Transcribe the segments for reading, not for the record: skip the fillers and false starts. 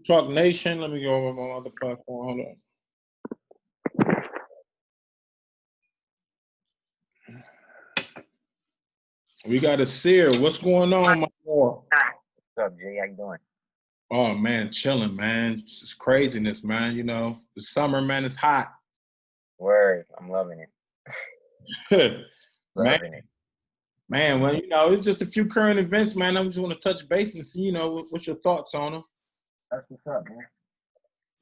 Talk Nation. Let me go over my other platform. Hold on. We got Aseer. What's going on, my boy? What's up, Jay? How you doing? Oh man, chilling, man. It's craziness, man. You know, the summer, man, it's hot. Word, I'm loving it. Loving it. Man, well, you know, it's just a few current events, man. I just want to touch base and see, you know, what's your thoughts on them. That's what's up, man.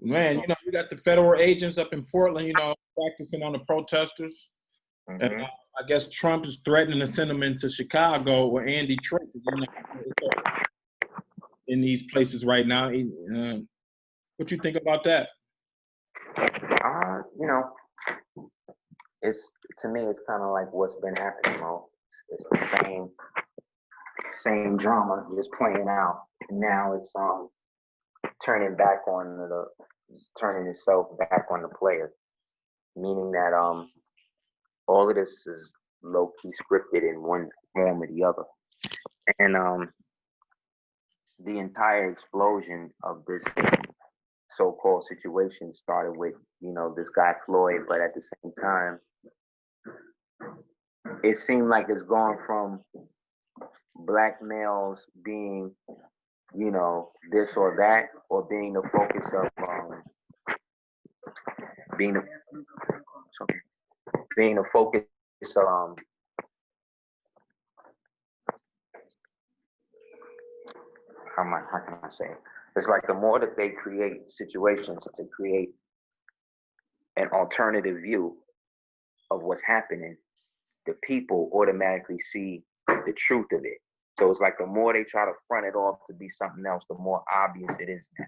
Man, you know, we got the federal agents up in Portland, you know, practicing on the protesters. Mm-hmm. And I guess Trump is threatening to send them into Chicago or Andy Trump is in these places right now. What you think about that? You know, to me, it's kind of like what's been happening, Mo. It's the same drama just playing out. Now it's turning itself back on the player, meaning that all of this is low key scripted in one form or the other, and the entire explosion of this so-called situation started with, you know, this guy Floyd, but at the same time, it seemed like it's gone from black males being, you know, this or that, or being the focus of being the focus how can I say it? It's like the more that they create situations to create an alternative view of what's happening, the people automatically see the truth of it. So it's like the more they try to front it off to be something else, the more obvious it is now.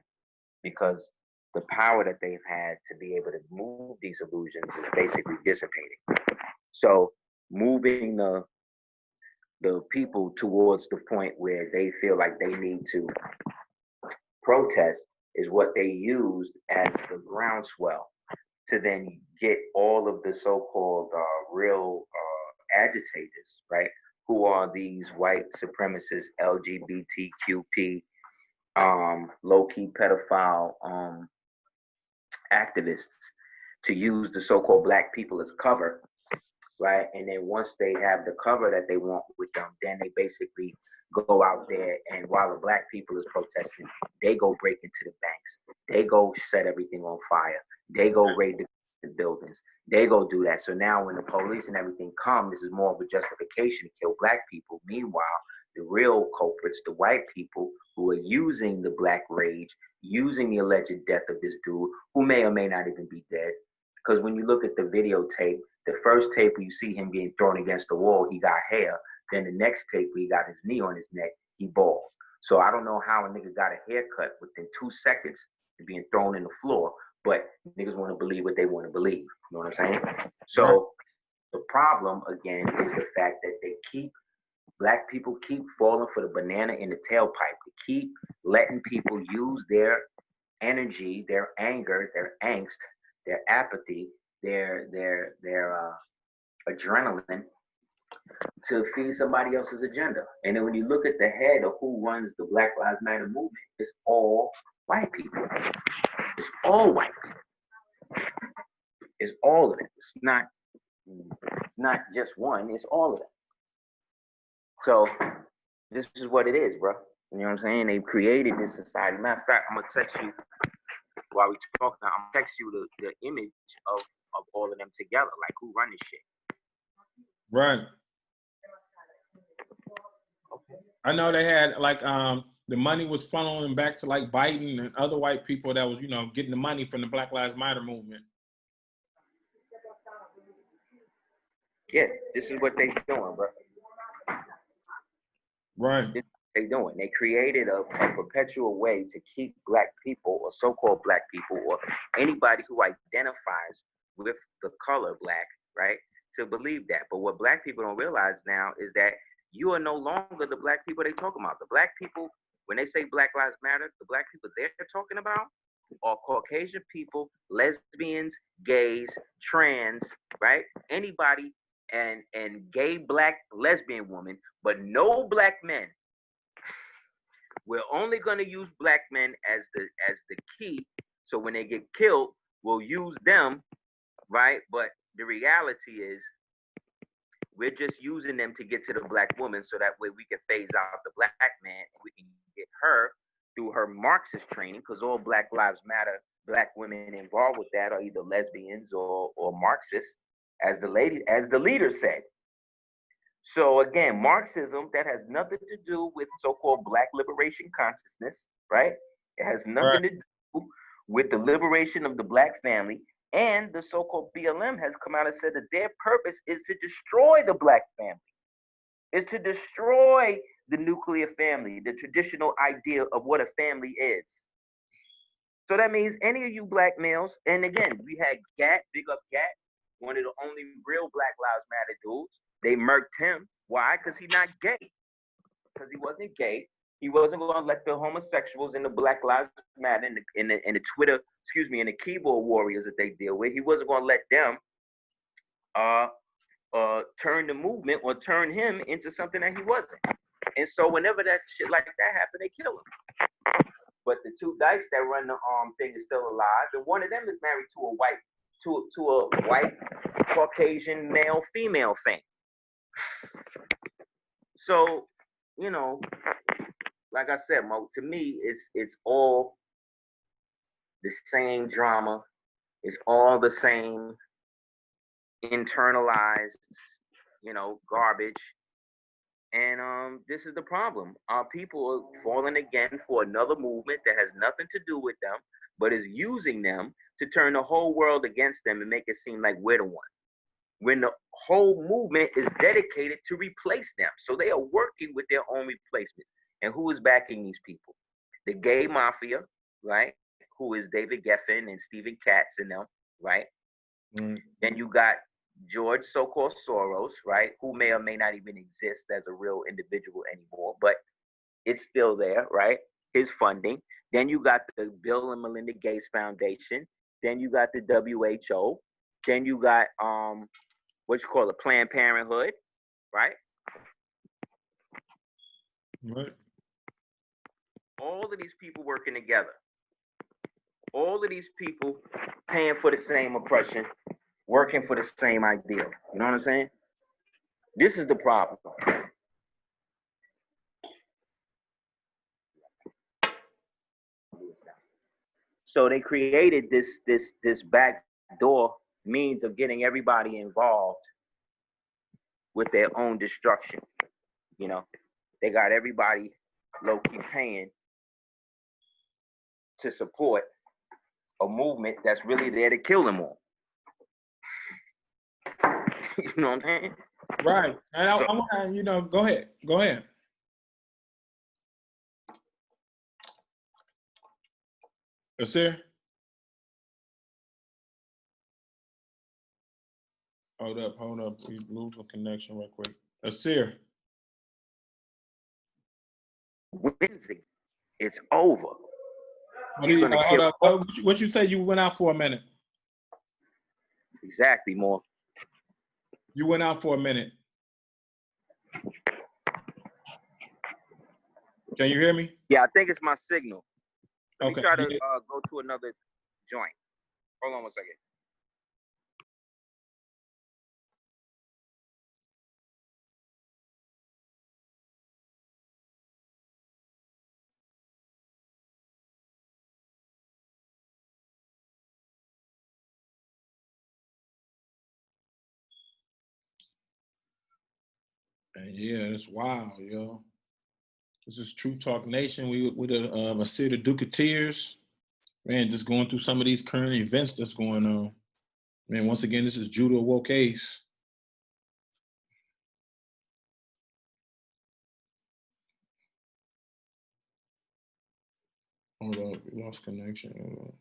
Because the power that they've had to be able to move these illusions is basically dissipating. So moving the people towards the point where they feel like they need to protest is what they used as the groundswell to then get all of the so-called real agitators, right? Who are these white supremacist LGBTQP low-key pedophile activists to use the so-called black people as cover, right? And then once they have the cover that they want with them, then they basically go out there, and while the black people is protesting, they go break into the banks, they go set everything on fire, they go raid the buildings, they go do that. So now when the police and everything come, this is more of a justification to kill black people. Meanwhile, the real culprits, the white people who are using the black rage, using the alleged death of this dude, who may or may not even be dead. Because when you look at the videotape, the first tape where you see him being thrown against the wall, he got hair. Then the next tape where he got his knee on his neck, he bald. So I don't know how a nigga got a haircut within 2 seconds of being thrown in the floor, but niggas want to believe what they want to believe. You know what I'm saying? So the problem, again, is the fact that black people keep falling for the banana in the tailpipe. They keep letting people use their energy, their anger, their angst, their apathy, their adrenaline to feed somebody else's agenda. And then when you look at the head of who runs the Black Lives Matter movement, it's all white people. It's all white people. It's all of them. It's not just one, it's all of them. So this is what it is, bro. You know what I'm saying? They've created this society. Matter of fact, I'm gonna text you while we talk now. I'm gonna text you the image of all of them together, like who run this shit. Right. Okay. I know they had like the money was funneling back to like Biden and other white people that was, you know, getting the money from the Black Lives Matter movement. Yeah, this is what they doing, bro. Right. This is what they doing. They created a perpetual way to keep black people or so-called black people or anybody who identifies with the color black, right, to believe that. But what black people don't realize now is that you are no longer the black people they talking about. The black people, when they say Black Lives Matter, the black people they're talking about are Caucasian people, lesbians, gays, trans, right? Anybody and gay black lesbian woman, but no black men we're only going to use black men as the key. So when they get killed, we'll use them, right? But the reality is, we're just using them to get to the black woman, so that way we can phase out the black man and we can get her through her Marxist training, because all Black Lives Matter black women involved with that are either lesbians or Marxists, as the leader said. So again, Marxism, that has nothing to do with so-called black liberation consciousness, right? It has nothing to do with the liberation of the black family. And the so-called BLM has come out and said that their purpose is to destroy the black family, is to destroy the nuclear family, the traditional idea of what a family is. So that means any of you black males, and again, we had Gat, big up Gat, one of the only real Black Lives Matter dudes. They murked him. Why? Because he's not gay. Because he wasn't gay. He wasn't going to let the homosexuals in the Black Lives Matter in the Twitter, and the keyboard warriors that they deal with. He wasn't going to let them turn the movement or turn him into something that he wasn't. And so whenever that shit like that happened, they kill him. But the two dykes that run the thing is still alive, and one of them is married to a white Caucasian male female thing. So, you know, like I said, Mo, to me, it's all the same drama. It's all the same internalized, garbage. And this is the problem. Our people are falling again for another movement that has nothing to do with them, but is using them to turn the whole world against them and make it seem like we're the one, when the whole movement is dedicated to replace them. So they are working with their own replacements. And who is backing these people? The gay mafia, right? Who is David Geffen and Stephen Katz and them, right? Then you got George so-called Soros, right? Who may or may not even exist as a real individual anymore, but it's still there, right? His funding. Then you got the Bill and Melinda Gates Foundation. Then you got the WHO. Then you got Planned Parenthood, right? Right. All of these people working together. All of these people paying for the same oppression, working for the same ideal. You know what I'm saying? This is the problem. So they created this backdoor means of getting everybody involved with their own destruction. You know, they got everybody low-key paying to support a movement that's really there to kill them all. You know what I'm saying? Right. And I want to, go ahead. Aseer? Hold up. We lose a connection real quick. Aseer. Wednesday, it's over. Hold up. What you say? You went out for a minute. Exactly, Moor. You went out for a minute. Can you hear me? Yeah, I think it's my signal. Let me try to Yeah. go to another joint. Hold on one second. And yeah, it's wild, yo. This is True Talk Nation. We with Aseer the Duke of Tears. Man, just going through some of these current events that's going on. Man, once again, this is Judah Woke Ace. Hold up, we lost connection. Hold up.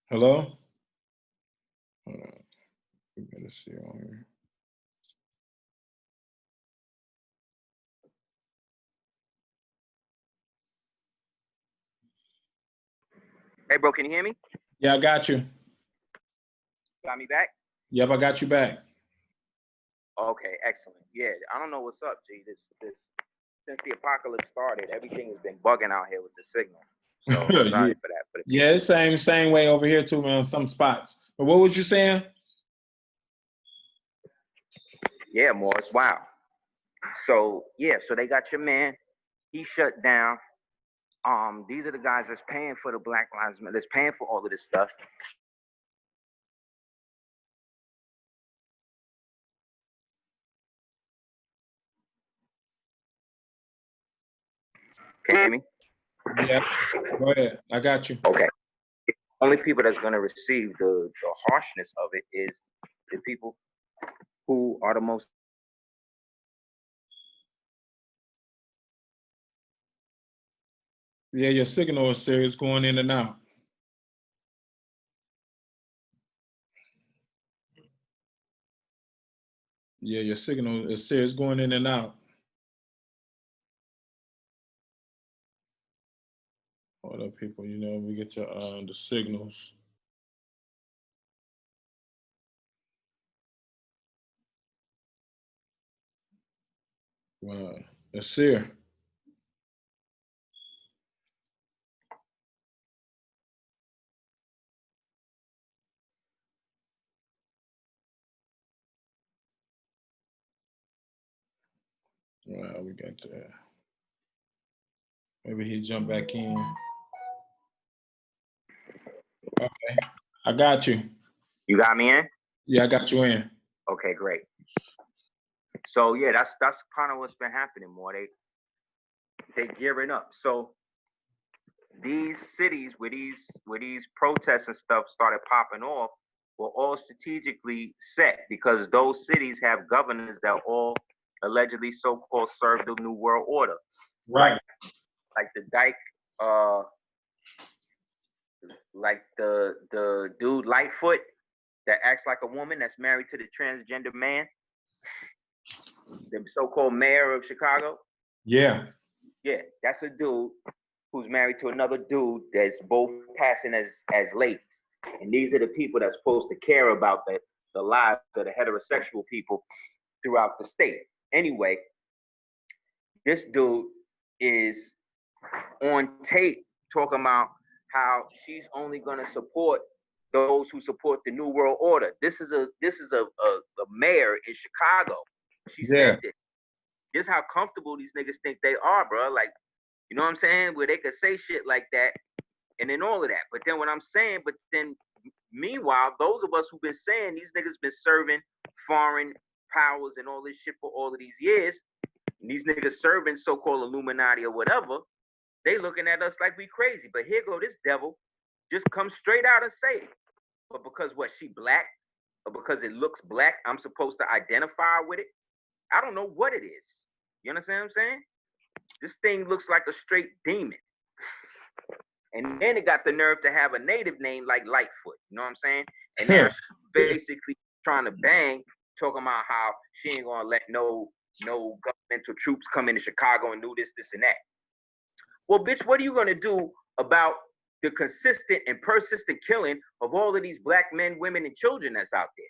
Hello? Hold on. We gotta see on here. Hey, bro, can you hear me? Yeah, I got you. Got me back? Yep, I got you back. Okay, excellent. Yeah, I don't know what's up, G. This since the apocalypse started, everything has been bugging out here with the signal. So I'm sorry Yeah. for that. But Yeah, it's same way over here too, man, on some spots. But what was you saying? yeah, Morris, wow. So yeah, so they got your man. He shut down. These are the guys that's paying for the Black Lives Matter, that's paying for all of this stuff. Can you hear me? Yeah, go ahead. I got you. Okay. Only people that's gonna receive the harshness of it is the people who are the most. Yeah, your signal is serious going in and out. Yeah, your signal is serious going in and out. Hold up, people. You know, we get your the signals. Wow, Aseer. Wow, we got that. Maybe he jumped back in. Okay, I got you. You got me in? Yeah, I got you in. Okay, great. So yeah, that's kind of what's been happening more. They gearing up. So these cities where these protests and stuff started popping off were all strategically set because those cities have governors that all allegedly so-called serve the New World Order. Right. Like the Dyke, like the dude Lightfoot that acts like a woman that's married to the transgender man, the so-called mayor of Chicago. Yeah. Yeah, that's a dude who's married to another dude that's both passing as ladies. And these are the people that's supposed to care about the lives of the heterosexual people throughout the state. Anyway, this dude is on tape talking about how she's only gonna support those who support the New World Order. This is a mayor in Chicago. She said this. This is how comfortable these niggas think they are, bro. Like, you know what I'm saying? Where they could say shit like that and then all of that. But then what I'm saying, but then meanwhile, those of us who've been saying these niggas been serving foreign powers and all this shit for all of these years, and these niggas serving so-called Illuminati or whatever, they looking at us like we crazy. But here go this devil, just come straight out and say it. But because what, she black? Or because it looks black, I'm supposed to identify with it? I don't know what it is. You understand what I'm saying? This thing looks like a straight demon. And then it got the nerve to have a native name like Lightfoot. You know what I'm saying? And now she's basically trying to bang, talking about how she ain't gonna let no governmental troops come into Chicago and do this, and that. Well, bitch, what are you gonna do about the consistent and persistent killing of all of these black men, women, and children that's out there?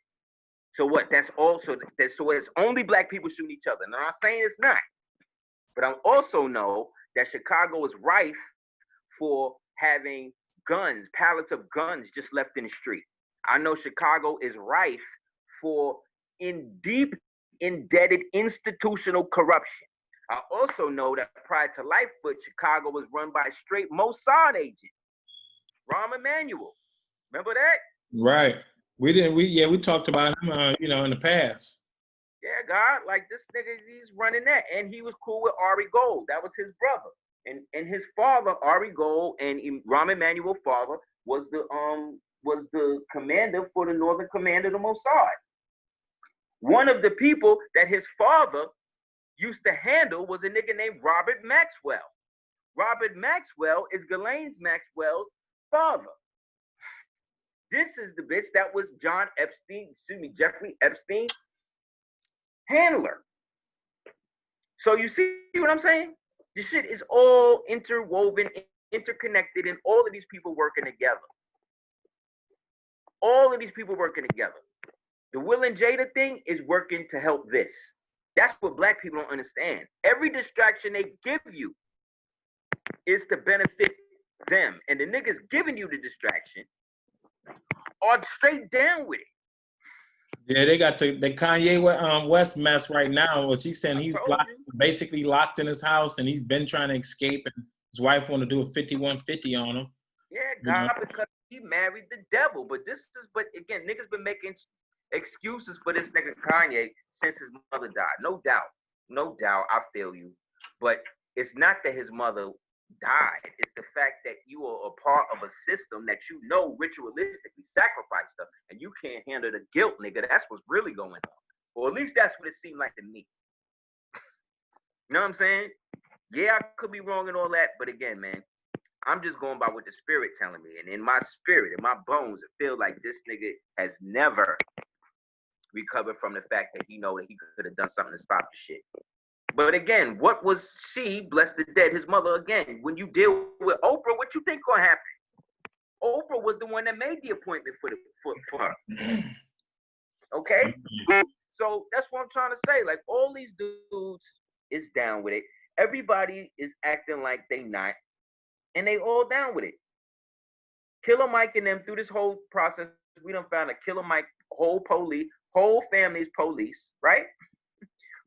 So what? That's also so it's only black people shooting each other. Now I'm not saying it's not, but I also know that Chicago is rife for having guns, pallets of guns just left in the street. I know Chicago is rife for deep indebted institutional corruption. I also know that prior to Lightfoot, Chicago was run by a straight Mossad agent, Rahm Emanuel. Remember that? Right. We talked about him, you know, in the past. Yeah, God, like this nigga, he's running that. And he was cool with Ari Gold. That was his brother. And his father, Ari Gold, and Rahm Emanuel's father was the commander for the Northern Command of the Mossad. One of the people that his father used to handle was a nigga named Robert Maxwell. Robert Maxwell is Ghislaine Maxwell's father. This is the bitch that was Jeffrey Epstein handler. So you see what I'm saying? This shit is all interwoven, interconnected, and all of these people working together. All of these people working together. The Will and Jada thing is working to help this. That's what black people don't understand. Every distraction they give you is to benefit them. And the niggas giving you the distraction are straight down with it. Yeah, they got the Kanye West mess right now, which he's saying he's basically locked in his house and he's been trying to escape, and his wife want to do a 5150 on him. Yeah, God, because he married the devil. But again, niggas been making excuses for this nigga Kanye since his mother died. No doubt, I feel you. But it's not that his mother died. It's the fact that you are a part of a system that you know ritualistically sacrifice stuff, and you can't handle the guilt, nigga. That's what's really going on. Or at least that's what it seemed like to me. You know what I'm saying? Yeah, I could be wrong and all that, but again, man, I'm just going by what the spirit telling me. And in my spirit, in my bones, it feels like this nigga has never recovered from the fact that he know that he could have done something to stop the shit. But again, what was she, bless the dead, his mother, again, when you deal with Oprah, what you think gonna happen? Oprah was the one that made the appointment for her. Okay? So that's what I'm trying to say. Like, all these dudes is down with it. Everybody is acting like they not, and they all down with it. Killer Mike and them, through this whole process, we done found a Killer Mike whole family's police, right?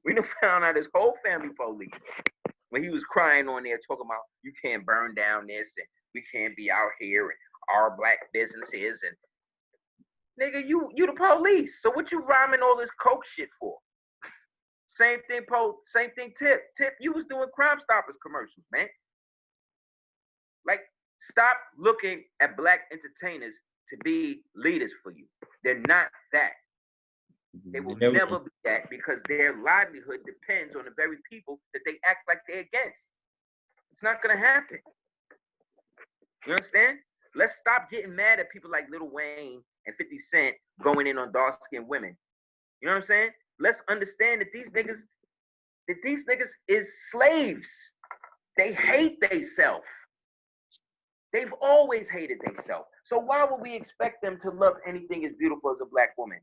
We done found out his whole family police. When he was crying on there talking about you can't burn down this and we can't be out here and our black businesses and nigga, you the police. So what you rhyming all this coke shit for? Same thing, Tip. Tip, you was doing Crime Stoppers commercials, man. Like, stop looking at black entertainers to be leaders for you. They're not that. They will never be that because their livelihood depends on the very people that they act like they're against. It's not gonna happen. You understand? Let's stop getting mad at people like Lil Wayne and 50 Cent going in on dark-skinned women. You know what I'm saying? Let's understand that these niggas is slaves. They hate theyself. They've always hated theyself. So why would we expect them to love anything as beautiful as a black woman?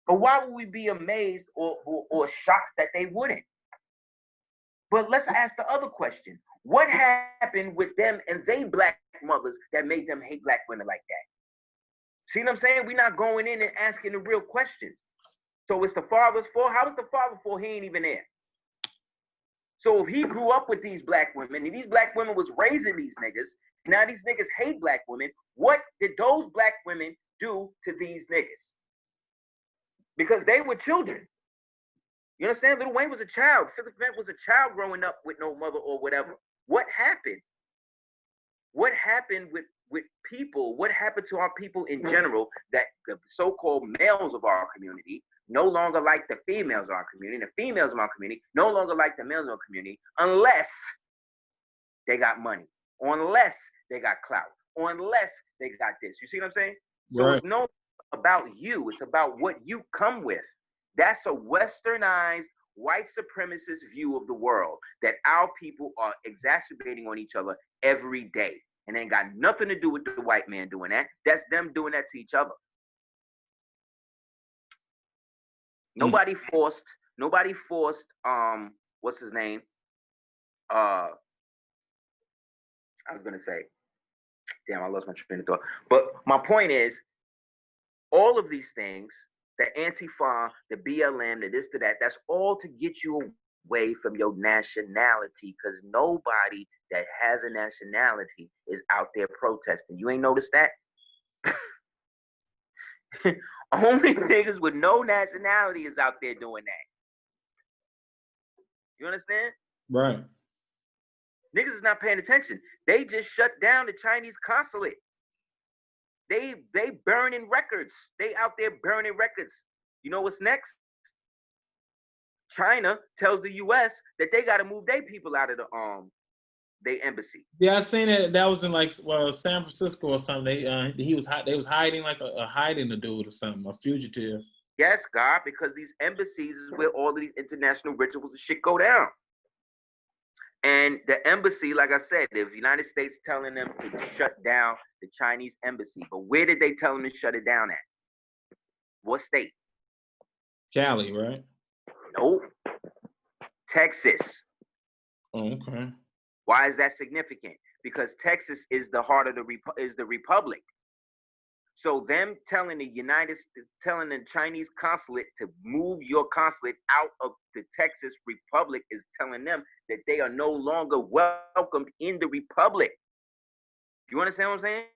Or why would we be amazed or shocked that they wouldn't? But let's ask the other question. What happened with them and they black mothers that made them hate black women like that? See what I'm saying? We're not going in and asking the real questions. So it's the father's fault. How is the father's fault? He ain't even there. So if he grew up with these black women and these black women was raising these niggas, now these niggas hate black women, what did those black women do to these niggas? Because they were children. You understand? Lil Wayne was a child. 50 Cent was a child growing up with no mother or whatever. What happened? What happened with people? What happened to our people in general that the so-called males of our community no longer like the females of our community, the females of our community no longer like the males of our community unless they got money, or unless they got clout, or unless they got this. You see what I'm saying? So right. It's no about you. It's about what you come with. That's a westernized, white supremacist view of the world that our people are exacerbating on each other every day. And ain't got nothing to do with the white man doing that. That's them doing that to each other. Nobody forced, what's his name? I was gonna say, damn, I lost my train of thought. But my point is, all of these things, the Antifa, the BLM, the this, to that, that's all to get you away from your nationality, because nobody that has a nationality is out there protesting. You ain't noticed that? Only niggas with no nationality is out there doing that. You understand? Right. Niggas is not paying attention. They just shut down the Chinese consulate. They burning records. They out there burning records. You know what's next? China tells the US that they got to move their people out of They embassy. Yeah, I seen it. That was in like San Francisco or something. They was hiding like a hiding a dude or something, a fugitive. Yes, God, because these embassies is where all of these international rituals and shit go down. And the embassy, like I said, the United States telling them to shut down the Chinese embassy. But where did they tell them to shut it down at? What state? Cali, right? Nope. Texas. Oh, okay. Why is that significant? Because Texas is the heart of the republic. So them telling telling the Chinese consulate to move your consulate out of the Texas Republic is telling them that they are no longer welcomed in the republic. You understand what I'm saying?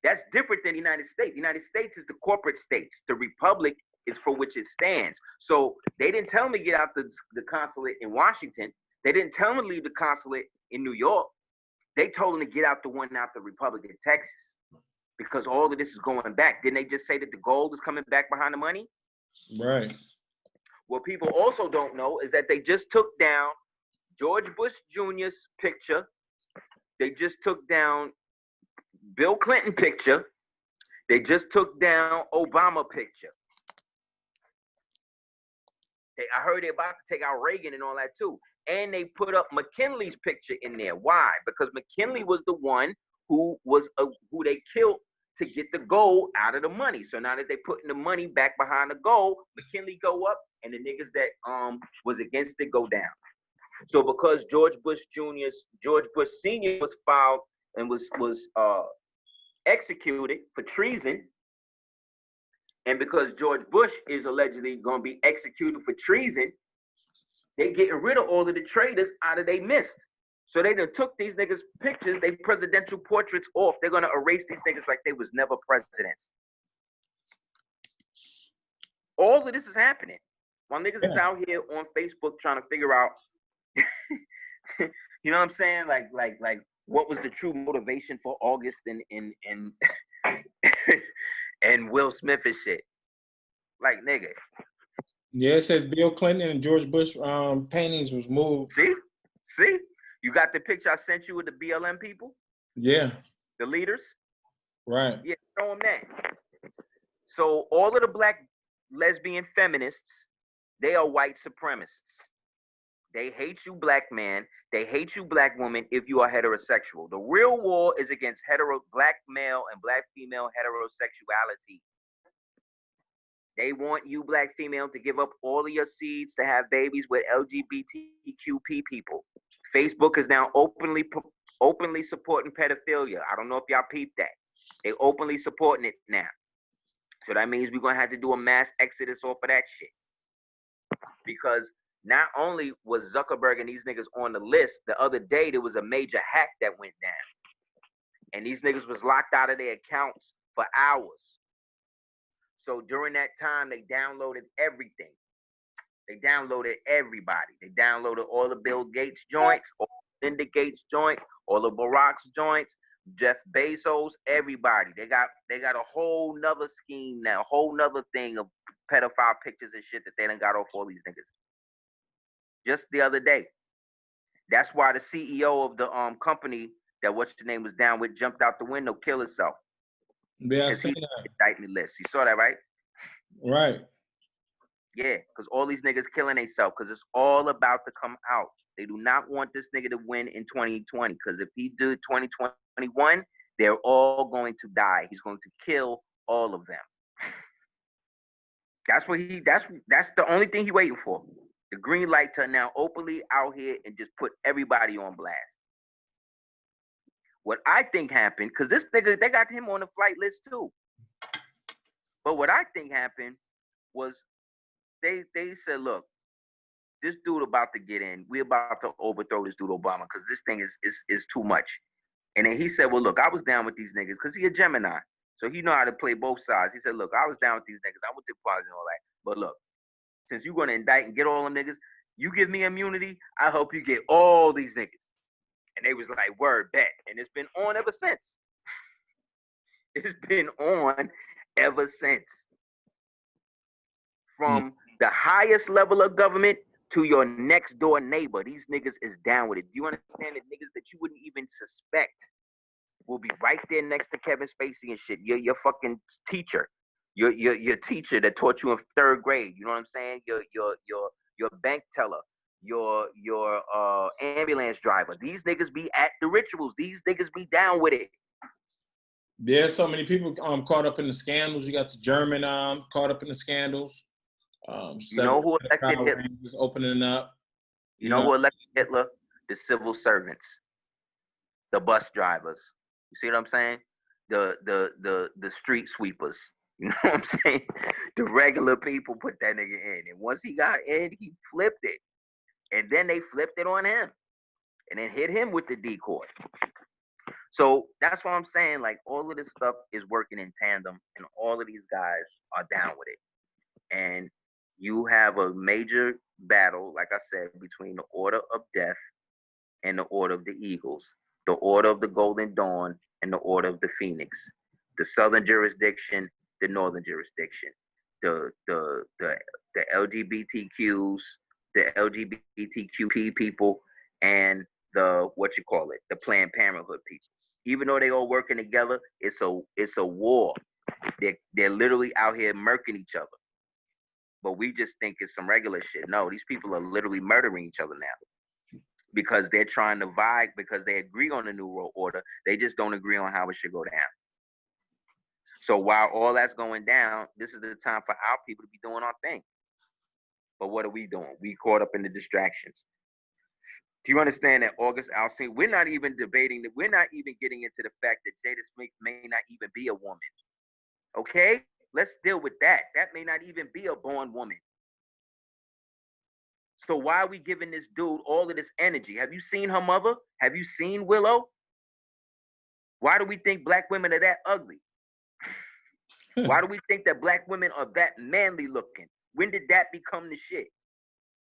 That's different than the United States. The United States is the corporate states. The republic is for which it stands. So they didn't tell me to get out the consulate in Washington. They didn't tell me to leave the consulate in New York. They told them to get out the one out the Republic of Texas. Because all of this is going back. Didn't they just say that the gold is coming back behind the money? Right. What people also don't know is that they just took down George Bush Jr.'s picture. They just took down Bill Clinton picture. They just took down Obama picture. I heard they're about to take out Reagan and all that too. And they put up McKinley's picture in there. Why? Because McKinley was the one who they killed to get the gold out of the money. So now that they're putting the money back behind the gold, McKinley go up and the niggas that was against it go down. So because George Bush Sr. was filed and was executed for treason, and because George Bush is allegedly going to be executed for treason, they getting rid of all of the traitors out of their midst. So they done took these niggas' pictures, they presidential portraits off. They're gonna erase these niggas like they was never presidents. All of this is happening. While niggas is out here on Facebook trying to figure out, you know what I'm saying? Like what was the true motivation for August and and Will Smith and shit? Like, nigga. Yeah, it says Bill Clinton and George Bush paintings was moved. See? You got the picture I sent you with the BLM people? Yeah. The leaders? Right. Yeah, show them that. So all of the black lesbian feminists, they are white supremacists. They hate you, black man. They hate you, black woman, if you are heterosexual. The real war is against black male and black female heterosexuality. They want you, black female, to give up all of your seeds to have babies with LGBTQP people. Facebook is now openly supporting pedophilia. I don't know if y'all peeped that. They openly supporting it now. So that means we're going to have to do a mass exodus off of that shit. Because not only was Zuckerberg and these niggas on the list, the other day there was a major hack that went down. And these niggas was locked out of their accounts for hours. So during that time, they downloaded everything. They downloaded everybody. They downloaded all the Bill Gates joints, all the Linda Gates joints, all the Barack's joints, Jeff Bezos, everybody. They got a whole nother scheme now, a whole nother thing of pedophile pictures and shit that they done got off all these niggas. Just the other day. That's why the CEO of the company that what's the name was down with jumped out the window, killed himself. Yeah, I seen that. Indictment list. You saw that, right? Right. Yeah, because all these niggas killing themselves because it's all about to come out. They do not want this nigga to win in 2020 because if he do 2021, they're all going to die. He's going to kill all of them. That's the only thing he waiting for. The green light to now openly out here and just put everybody on blast. What I think happened, because this nigga, they got him on the flight list too. But what I think happened was they said, look, this dude about to get in. We about to overthrow this dude Obama because this thing is too much. And then he said, well, look, I was down with these niggas because he a Gemini. So he know how to play both sides. He said, look, I was down with these niggas. I went to parties and all that. But look, since you're going to indict and get all them niggas, you give me immunity, I hope you get all these niggas. And they was like, word, bet. And it's been on ever since. It's been on ever since. From the highest level of government to your next door neighbor. These niggas is down with it. Do you understand that niggas that you wouldn't even suspect will be right there next to Kevin Spacey and shit? Your fucking teacher, your teacher that taught you in 3rd grade. You know what I'm saying? Your bank teller, your ambulance driver. These niggas be at the rituals. These niggas be down with it. There's so many people caught up in the scandals. You got the German caught up in the scandals. You know who elected Hitler? Just opening up. You know who elected Hitler? The civil servants, the bus drivers. You see what I'm saying? The street sweepers. You know what I'm saying? The regular people put that nigga in, and once he got in, he flipped it, and then they flipped it on him, and then hit him with the decoy. So that's what I'm saying. Like, all of this stuff is working in tandem, and all of these guys are down with it. And you have a major battle, like I said, between the Order of Death and the Order of the Eagles, the Order of the Golden Dawn and the Order of the Phoenix, the Southern jurisdiction, the Northern jurisdiction, the LGBTQs, the LGBTQP people, and the the Planned Parenthood people. Even though they all working together, it's a war. They're literally out here murking each other. But we just think it's some regular shit. No, these people are literally murdering each other now because they're trying to vibe, because they agree on the New World Order. They just don't agree on how it should go down. So while all that's going down, this is the time for our people to be doing our thing. But what are we doing? We caught up in the distractions. Do you understand that August Alsina, we're not even debating that, we're not even getting into the fact that Jada Smith may not even be a woman. Okay? Let's deal with that. That may not even be a born woman. So why are we giving this dude all of this energy? Have you seen her mother? Have you seen Willow? Why do we think black women are that ugly? Why do we think that black women are that manly looking? When did that become the shit?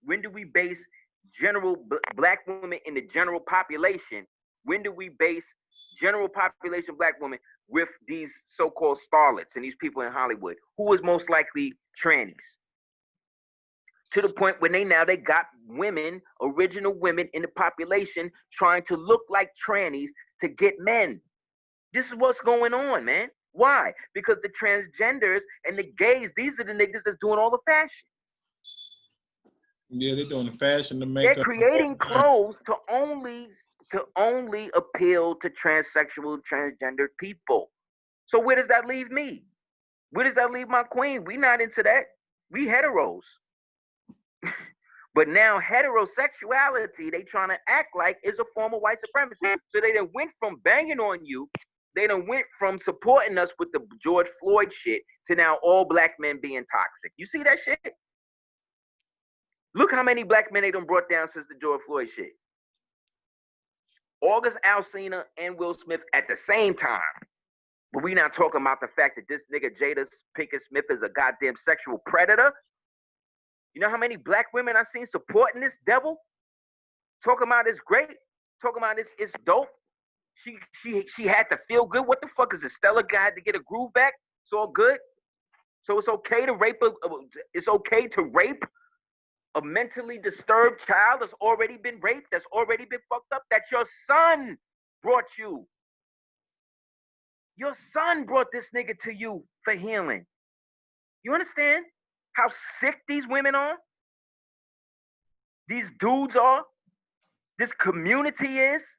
When do we base general black women in the general population? When do we base general population black women with these so-called starlets and these people in Hollywood? Who is most likely trannies? To the point when they got women, original women in the population trying to look like trannies to get men. This is what's going on, man. Why? Because the transgenders and the gays, these are the niggas that's doing all the fashion. Yeah, they're doing the fashion, the makeup. They're creating clothes to only appeal to transsexual, transgender people. So where does that leave me? Where does that leave my queen? We not into that. We heteros. But now heterosexuality, they trying to act like is a form of white supremacy. So they done went from banging on you, they done went from supporting us with the George Floyd shit to now all black men being toxic. You see that shit? Look how many black men they done brought down since the George Floyd shit. August Alsina and Will Smith at the same time. But we not talking about the fact that this nigga Jada Pinkett Smith is a goddamn sexual predator. You know how many black women I seen supporting this devil? Talking about it's great. Talking about it's dope. She had to feel good. What the fuck is this? Stella had to get a groove back. It's all good. So it's okay to rape it's okay to rape a mentally disturbed child that's already been raped, that's already been fucked up, that your son brought you. Your son brought this nigga to you for healing. You understand how sick these women are? These dudes are? This community is?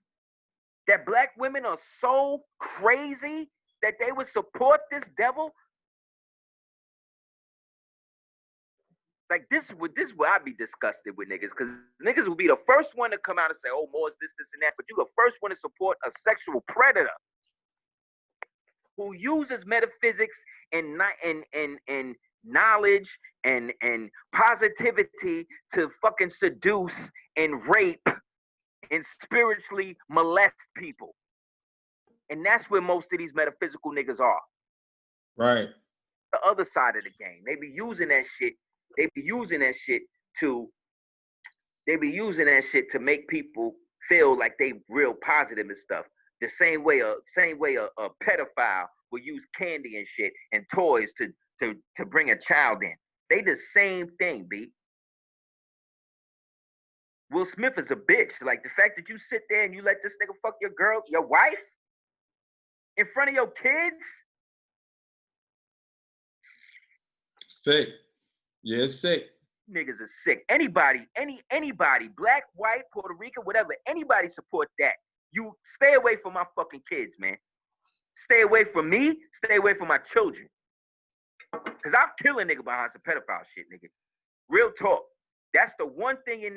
That black women are so crazy that they would support this devil? Like, this is where I'd be disgusted with niggas, because niggas will be the first one to come out and say, oh, Moore's this, and that, but you the first one to support a sexual predator who uses metaphysics and knowledge and positivity to fucking seduce and rape and spiritually molest people. And that's where most of these metaphysical niggas are. Right. The other side of the game. They be using that shit. They be using that shit to make people feel like they real positive and stuff. The same way a pedophile will use candy and shit and toys to bring a child in. They the same thing, B. Will Smith is a bitch. Like the fact that you sit there and you let this nigga fuck your girl, your wife, in front of your kids. Sick. Yeah, it's sick. Niggas are sick. Anybody, anybody, black, white, Puerto Rican, whatever, anybody support that. You stay away from my fucking kids, man. Stay away from me. Stay away from my children. Cause I'll kill a nigga behind some pedophile shit, nigga. Real talk. That's the one thing in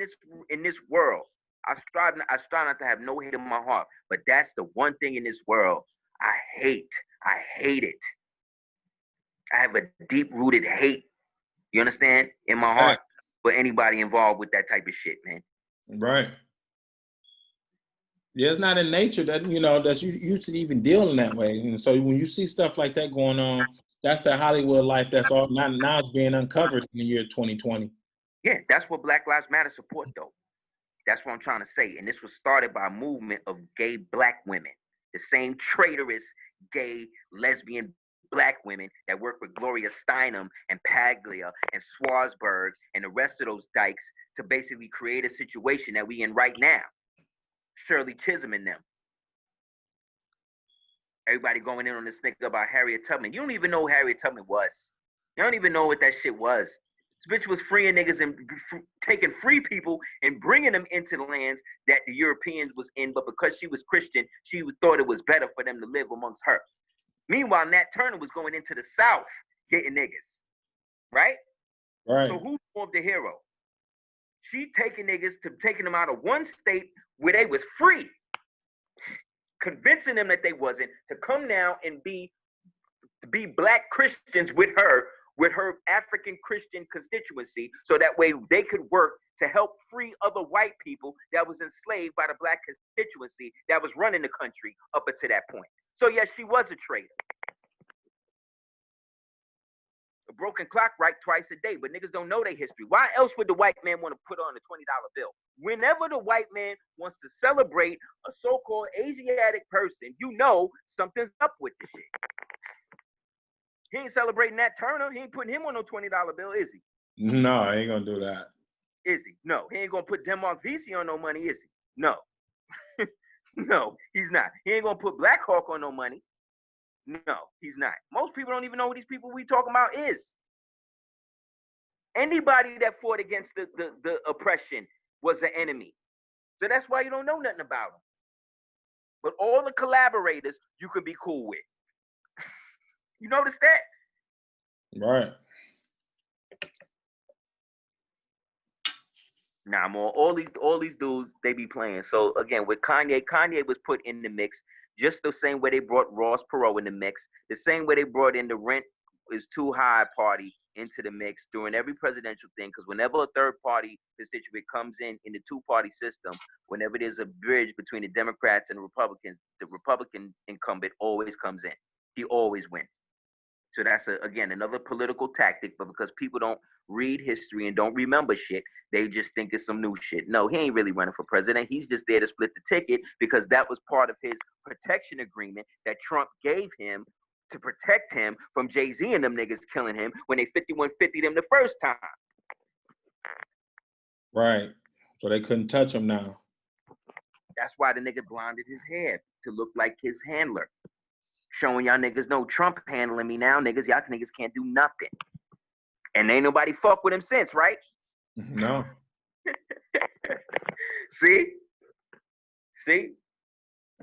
this world. I strive not to have no hate in my heart, but that's the one thing in this world I hate. I hate it. I have a deep-rooted hate, you understand, in my heart for anybody involved with that type of shit, man. Right. Yeah, it's not in nature that, that you should even deal in that way. And so when you see stuff like that going on, that's the Hollywood life that's all now it's being uncovered in the year 2020. Yeah, that's what Black Lives Matter support, though. That's what I'm trying to say. And this was started by a movement of gay black women, the same traitorous gay, lesbian black women that work with Gloria Steinem and Paglia and Schwarzberg and the rest of those dykes to basically create a situation that we in right now. Shirley Chisholm and them. Everybody going in on this nigga about Harriet Tubman. You don't even know who Harriet Tubman was. You don't even know what that shit was. This bitch was freeing niggas and taking free people and bringing them into the lands that the Europeans was in, but because she was Christian, she thought it was better for them to live amongst her. Meanwhile, Nat Turner was going into the South getting niggas, right? Right. So who's more of the hero? She taking them out of one state where they was free, convincing them that they wasn't, to come now and be black Christians with her African Christian constituency, so that way they could work to help free other white people that was enslaved by the black constituency that was running the country up until that point. So yes, she was a traitor. A broken clock right twice a day, but niggas don't know their history. Why else would the white man want to put on a $20 bill? Whenever the white man wants to celebrate a so-called Asiatic person, you know something's up with the shit. He ain't celebrating Nat Turner. He ain't putting him on no $20 bill, is he? No, I ain't gonna do that. Is he? No. He ain't gonna put Denmark Vesey on no money, is he? No. No, he's not. He ain't gonna put Black Hawk on no money. No, he's not. Most people don't even know who these people we talking about is. Anybody that fought against the oppression was an enemy. So that's why you don't know nothing about them. But all the collaborators you can be cool with. You notice that? Right. Nah, more all these dudes they be playing. So again, with Kanye was put in the mix just the same way they brought Ross Perot in the mix, the same way they brought in the Rent is Too High party into the mix during every presidential thing. Because whenever a third party constituent comes in the two-party system, whenever there's a bridge between the Democrats and the Republicans, the Republican incumbent always comes in. He always wins. So that's, again, another political tactic, but because people don't read history and don't remember shit, they just think it's some new shit. No, he ain't really running for president. He's just there to split the ticket because that was part of his protection agreement that Trump gave him to protect him from Jay-Z and them niggas killing him when they 5150'd him the first time. Right. So they couldn't touch him now. That's why the nigga blonded his hair to look like his handler. Showing y'all niggas, no, Trump handling me now, niggas. Y'all niggas can't do nothing. And ain't nobody fuck with him since, right? No. See?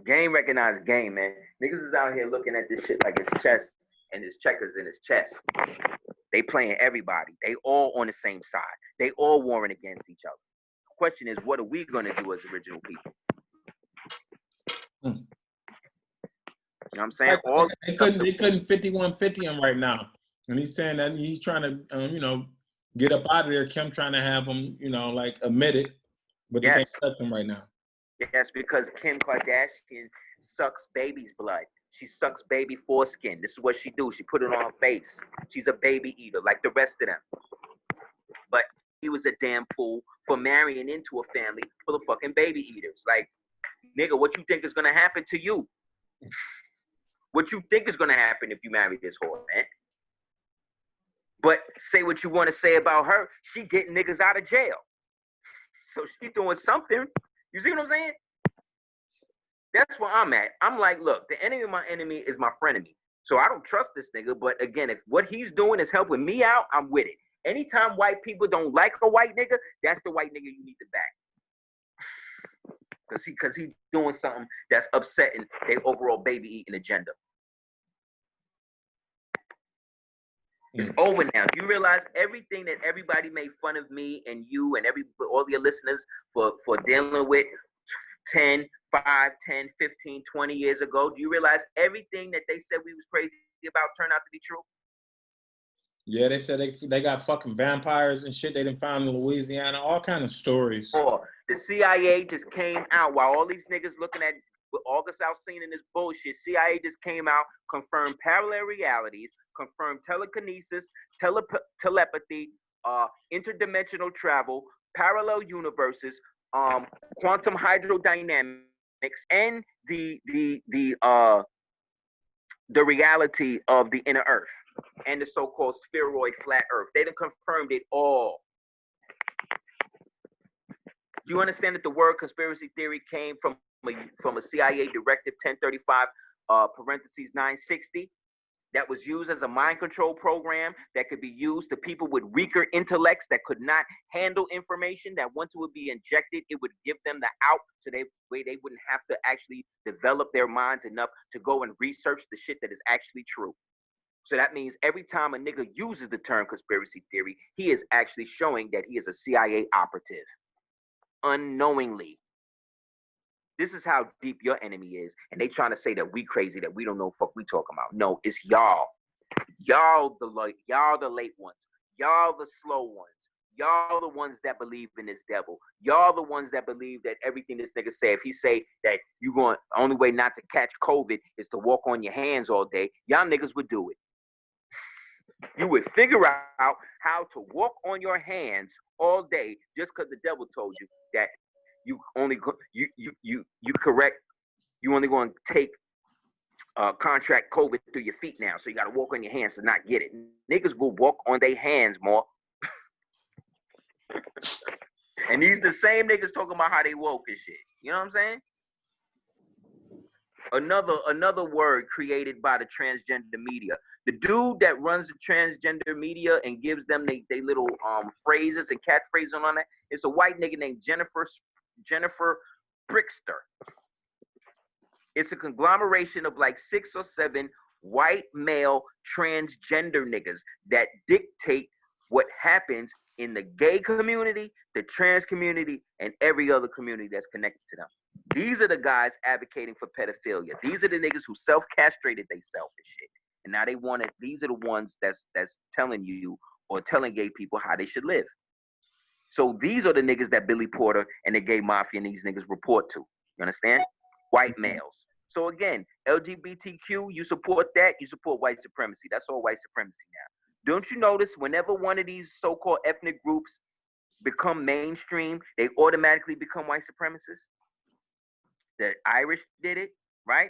Game recognized game, man. Niggas is out here looking at this shit like it's chess and it's checkers in his chest. They playing everybody. They all on the same side. They all warring against each other. The question is, what are we gonna do as original people? You know what I'm saying? They couldn't 5150 him right now. And he's saying that he's trying to, get up out of there. Kim trying to have him, like admit it, but they can't touch him right now. Yes, because Kim Kardashian sucks baby's blood. She sucks baby foreskin. This is what she do. She put it on her face. She's a baby eater like the rest of them. But he was a damn fool for marrying into a family full of fucking baby eaters. Like, nigga, what you think is going to happen to you? What you think is going to happen if you marry this whore, man? But say what you want to say about her, she getting niggas out of jail. So she's doing something. You see what I'm saying? That's where I'm at. I'm like, look, the enemy of my enemy is my frenemy. So I don't trust this nigga. But again, if what he's doing is helping me out, I'm with it. Anytime white people don't like a white nigga, that's the white nigga you need to back. Cause he doing something that's upsetting their overall baby eating agenda. It's over now. You realize everything that everybody made fun of me and you and all your listeners for dealing with 10, 5, 10, 15, 20 years ago. Do you realize everything that they said we was crazy about turned out to be true? Yeah, they said they got fucking vampires and shit they didn't find in Louisiana. All kind of stories. Or the CIA just came out while all these niggas looking at August Alsina and this bullshit. CIA just came out, confirmed parallel realities, confirmed telekinesis, telepathy, interdimensional travel, parallel universes, quantum hydrodynamics, and the reality of the inner Earth and the so-called spheroid flat Earth. They done confirmed it all. Do you understand that the word conspiracy theory came from a CIA directive 1035 parentheses 960 that was used as a mind control program that could be used to people with weaker intellects that could not handle information, that once it would be injected, it would give them the out so they wouldn't have to actually develop their minds enough to go and research the shit that is actually true. So that means every time a nigga uses the term conspiracy theory, he is actually showing that he is a CIA operative. Unknowingly. This is how deep your enemy is. And they trying to say that we crazy, that we don't know what the fuck we talking about. No, it's y'all. Y'all the late ones. Y'all the slow ones. Y'all the ones that believe in this devil. Y'all the ones that believe that everything this nigga say, if he say that you going, the only way not to catch COVID is to walk on your hands all day, y'all niggas would do it. You would figure out how to walk on your hands all day just because the devil told you that you only you only going to take contract COVID through your feet now, so you got to walk on your hands to not get it. Niggas will walk on their hands more. And these the same niggas talking about how they woke and shit. You know what I'm saying? Another word created by the transgender media. The dude that runs the transgender media and gives them they little phrases and catchphrases on it, it's a white nigga named Jennifer Brickster. It's a conglomeration of like 6 or 7 white male transgender niggas that dictate what happens in the gay community, the trans community, and every other community that's connected to them. These are the guys advocating for pedophilia. These are the niggas who self-castrated themselves and shit. And now they want it. These are the ones that's telling you or telling gay people how they should live. So these are the niggas that Billy Porter and the gay mafia and these niggas report to. You understand? White males. So again, LGBTQ, you support that, you support white supremacy. That's all white supremacy now. Don't you notice whenever one of these so-called ethnic groups become mainstream, they automatically become white supremacists? The Irish did it, right?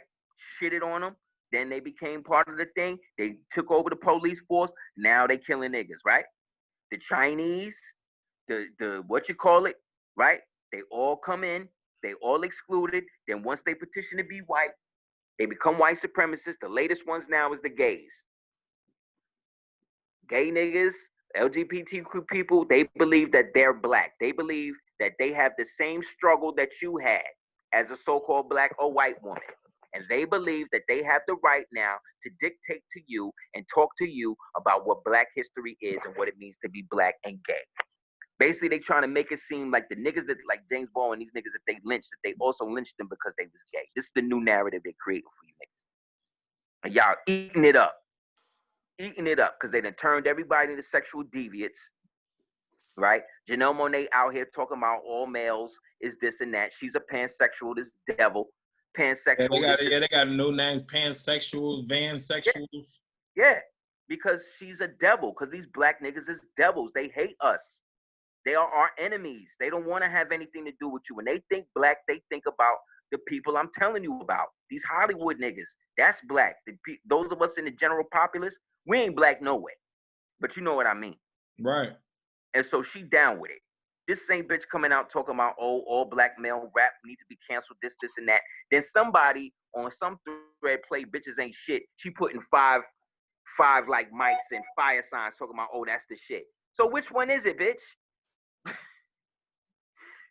Shitted on them. Then they became part of the thing. They took over the police force. Now they killing niggas, right? The Chinese, the what you call it, right? They all come in. They all excluded. Then once they petition to be white, they become white supremacists. The latest ones now is the gays. Gay niggas, LGBTQ people, they believe that they're black. They believe that they have the same struggle that you had as a so-called black or white woman. And they believe that they have the right now to dictate to you and talk to you about what black history is and what it means to be black and gay. Basically, they trying to make it seem like the niggas that, like James Baldwin and these niggas that they lynched, that they also lynched them because they was gay. This is the new narrative they're creating for you niggas. And y'all eating it up. Eating it up because they done turned everybody into sexual deviants, right? Janelle Monáe out here talking about all males is this and that. She's a pansexual, this devil. Pansexual. Yeah, they got new names, pansexual, vansexuals. Yeah, because she's a devil, because these black niggas is devils. They hate us. They are our enemies. They don't want to have anything to do with you. When they think black, they think about the people I'm telling you about. These Hollywood niggas, that's black. Those of us in the general populace, we ain't black no way. But you know what I mean. Right. And so she down with it. This same bitch coming out talking about, oh, all black male rap need to be canceled, this, and that. Then somebody on some thread play bitches ain't shit. She putting five like mics and fire signs talking about, oh, that's the shit. So which one is it, bitch?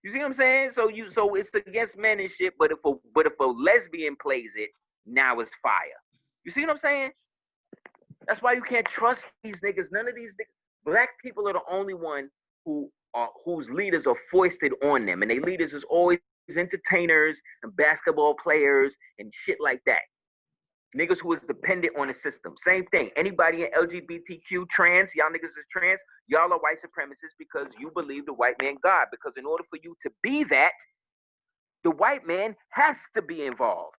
You see what I'm saying? So it's against men and shit, but if a lesbian plays it, now it's fire. You see what I'm saying? That's why you can't trust these niggas. None of these niggas. Black people are the only one whose leaders are foisted on them, and their leaders is always entertainers and basketball players and shit like that. Niggas who is dependent on the system. Same thing. Anybody in LGBTQ, trans, y'all niggas is trans, y'all are white supremacists because you believe the white man God. Because in order for you to be that, the white man has to be involved.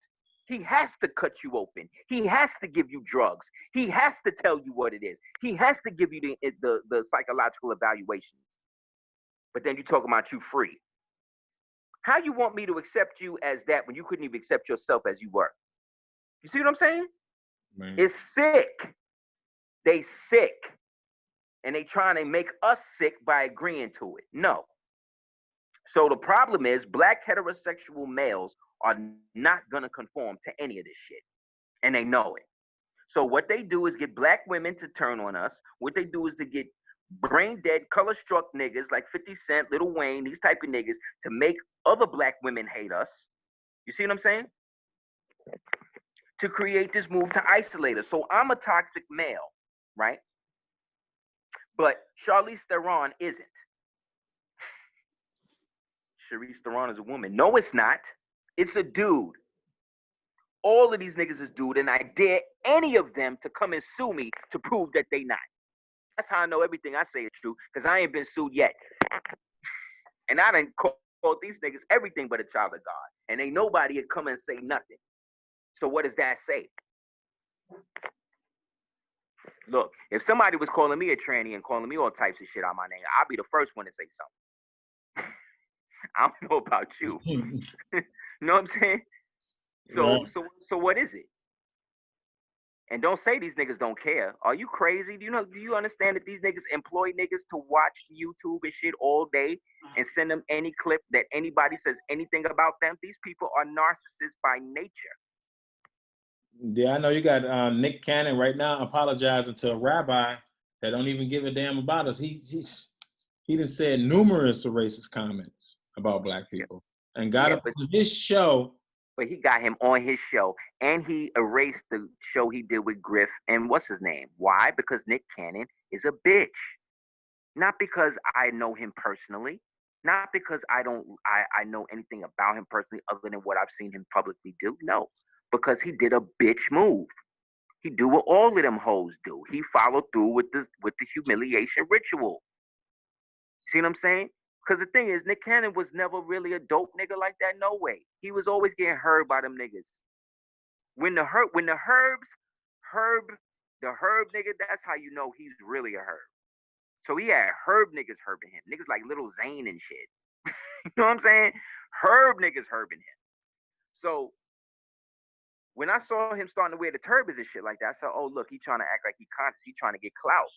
He has to cut you open. He has to give you drugs. He has to tell you what it is. He has to give you the psychological evaluations. But then you talking about you free. How you want me to accept you as that when you couldn't even accept yourself as you were? You see what I'm saying? Man. It's sick. They sick. And they trying to make us sick by agreeing to it. No. So the problem is black heterosexual males are not going to conform to any of this shit. And they know it. So what they do is get black women to turn on us. What they do is to get brain dead, color struck niggas like 50 Cent, Lil Wayne, these type of niggas to make other black women hate us. You see what I'm saying? To create this move to isolate us. So I'm a toxic male, right? But Charlize Theron isn't. Charlize Theron is a woman. No, it's not. It's a dude. All of these niggas is dude, and I dare any of them to come and sue me to prove that they not. That's how I know everything I say is true, because I ain't been sued yet. And I done called these niggas everything but a child of God. And ain't nobody would come and say nothing. So what does that say? Look, if somebody was calling me a tranny and calling me all types of shit out my name, I'll be the first one to say something. I don't know about you. You know what I'm saying? So what is it? And don't say these niggas don't care. Are you crazy? Do you understand that these niggas employ niggas to watch YouTube and shit all day and send them any clip that anybody says anything about them? These people are narcissists by nature. Yeah, I know you got Nick Cannon right now apologizing to a rabbi that don't even give a damn about us. He done said numerous racist comments about black people and got up on his show. But he got him on his show, and he erased the show he did with Griff and what's his name? Why? Because Nick Cannon is a bitch. Not because I know him personally, not because I know anything about him personally other than what I've seen him publicly do. No, because he did a bitch move. He do what all of them hoes do. He followed through with the humiliation ritual. See what I'm saying? Because the thing is, Nick Cannon was never really a dope nigga like that. No way. He was always getting heard by them niggas. When the Herb nigga, that's how you know he's really a Herb. So he had Herb niggas herbing him. Niggas like Lil Zane and shit. You know what I'm saying? Herb niggas herbing him. So when I saw him starting to wear the turbans and shit like that, I said, oh, look, he trying to act like he conscious. He trying to get clout.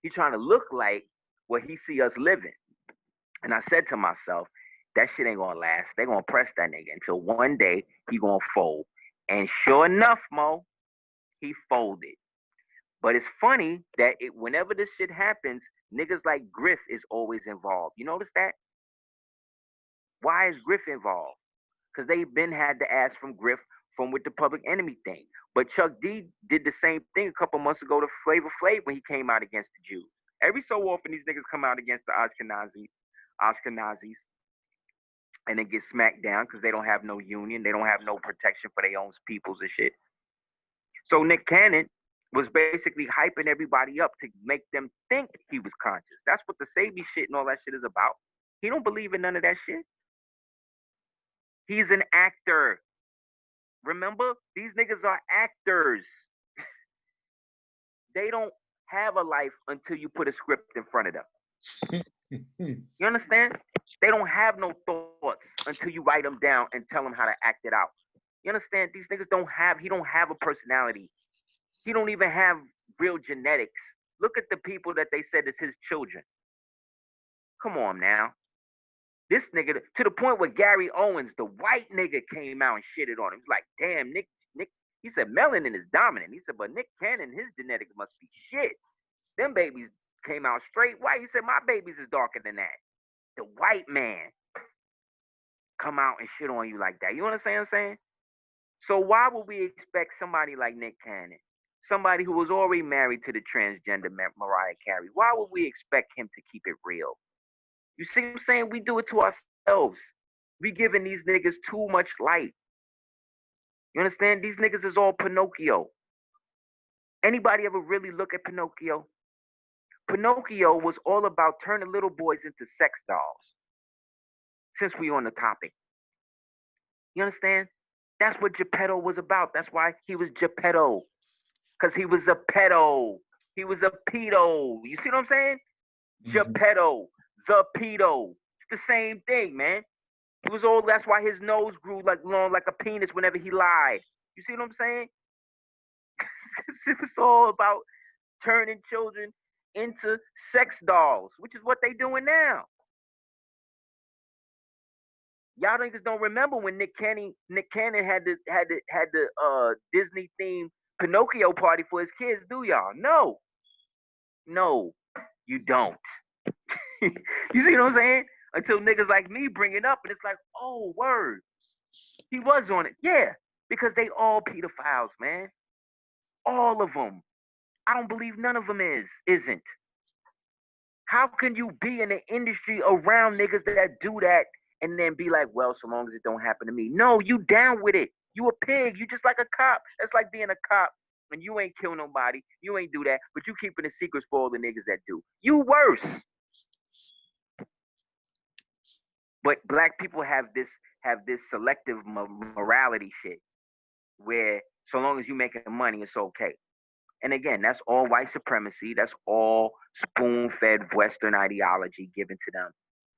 He trying to look like what he see us living. And I said to myself, that shit ain't gonna last. They gonna press that nigga until one day he gonna fold. And sure enough, Mo, he folded. But it's funny that whenever this shit happens, niggas like Griff is always involved. You notice that? Why is Griff involved? Because they've been had the ass from Griff from with the Public Enemy thing. But Chuck D did the same thing a couple months ago to Flavor Flav when he came out against the Jews. Every so often, these niggas come out against the Ashkenazis and then get smacked down because they don't have no union. They don't have no protection for their own peoples and shit. So Nick Cannon was basically hyping everybody up to make them think he was conscious. That's what the Sabi shit and all that shit is about. He don't believe in none of that shit. He's an actor. Remember? These niggas are actors. They don't have a life until you put a script in front of them. You understand? They don't have no thoughts until you write them down and tell them how to act it out. You understand? These niggas he don't have a personality. He don't even have real genetics. Look at the people that they said is his children. Come on now. This nigga, to the point where Gary Owens, the white nigga, came out and shitted on him. He's like, damn, Nick, he said melanin is dominant. He said, but Nick Cannon, his genetics must be shit. Them babies came out straight white. He said, my babies is darker than that. The white man come out and shit on you like that. You understand what I'm saying? So why would we expect somebody like Nick Cannon, somebody who was already married to the transgender Mariah Carey, why would we expect him to keep it real? You see what I'm saying? We do it to ourselves. We giving these niggas too much light. You understand? These niggas is all Pinocchio. Anybody ever really look at Pinocchio? Pinocchio was all about turning little boys into sex dolls. Since we on the topic. You understand? That's what Geppetto was about. That's why he was Geppetto. Because he was a pedo. He was a pedo. You see what I'm saying? Geppetto, the pedo. It's the same thing, man. He was old. That's why his nose grew like long like a penis whenever he lied. You see what I'm saying? It was all about turning children into sex dolls, which is what they doing now. Y'all niggas don't remember when Nick Cannon had the Disney themed Pinocchio party for his kids, do y'all? No, you don't. You see what I'm saying? Until niggas like me bring it up, and it's like, oh, word. He was on it. Yeah, because they all pedophiles, man. All of them. I don't believe none of them isn't. How can you be in the industry around niggas that do that and then be like, well, so long as it don't happen to me? No, you down with it. You a pig. You just like a cop. That's like being a cop and you ain't kill nobody. You ain't do that, but you keeping the secrets for all the niggas that do. You worse. But black people have this selective morality shit where so long as you making money, it's okay. And again, that's all white supremacy. That's all spoon-fed Western ideology given to them.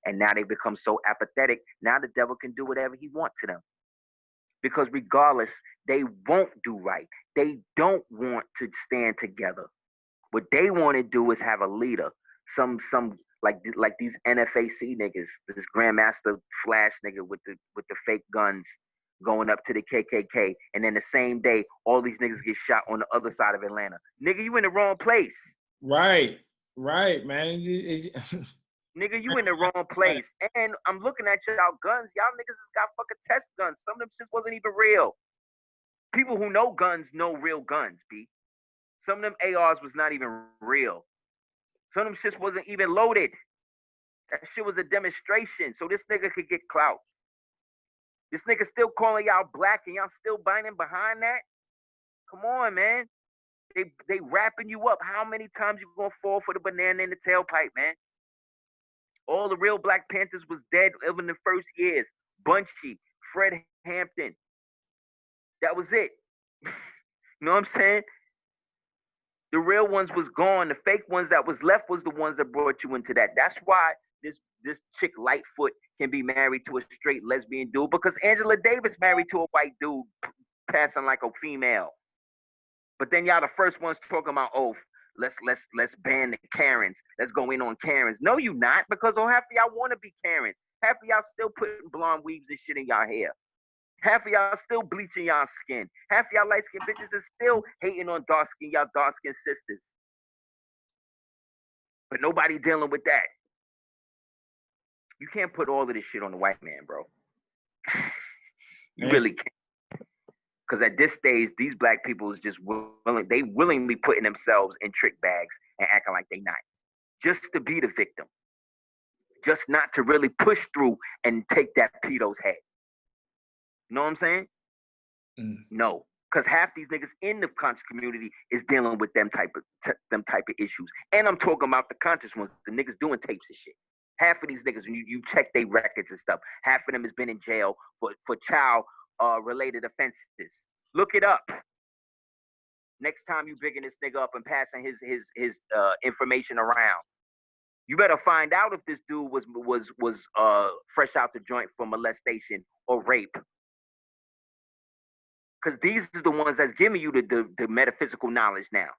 And now they become so apathetic. Now the devil can do whatever he wants to them. Because regardless, they won't do right. They don't want to stand together. What they want to do is have a leader. Some like these NFAC niggas, this Grandmaster Flash nigga with the fake guns going up to the KKK, and then the same day, all these niggas get shot on the other side of Atlanta. Nigga, you in the wrong place. Right, man. Nigga, you in the wrong place. And I'm looking at y'all guns. Y'all niggas has got fucking test guns. Some of them shit wasn't even real. People who know guns know real guns, B. Some of them ARs was not even real. Some of them shits wasn't even loaded. That shit was a demonstration, so this nigga could get clout. This nigga still calling y'all black and y'all still binding behind that? Come on, man. They wrapping you up. How many times you gonna fall for the banana in the tailpipe, man? All the real Black Panthers was dead in the first years. Bunchy, Fred Hampton. That was it. You know what I'm saying? The real ones was gone. The fake ones that was left was the ones that brought you into that. That's why this chick Lightfoot can be married to a straight lesbian dude, because Angela Davis married to a white dude passing like a female. But then y'all the first ones talking about, oh, let's ban the Karens. Let's go in on Karens. No, you not, because half of y'all want to be Karens. Half of y'all still putting blonde weaves and shit in y'all hair. Half of y'all still bleaching y'all skin. Half of y'all light-skinned bitches is still hating on y'all dark-skinned sisters. But nobody dealing with that. You can't put all of this shit on the white man, bro. You really can't. Because at this stage, these black people is just willingly putting themselves in trick bags and acting like they not. Just to be the victim. Just not to really push through and take that pedo's head. You know what I'm saying? No. Because half these niggas in the conscious community is dealing with them type of issues. And I'm talking about the conscious ones, the niggas doing tapes and shit. Half of these niggas, when you check their records and stuff, half of them has been in jail for child related offenses. Look it up. Next time you bigging this nigga up and passing his information around, you better find out if this dude was fresh out the joint for molestation or rape. Because these are the ones that's giving you the metaphysical knowledge now.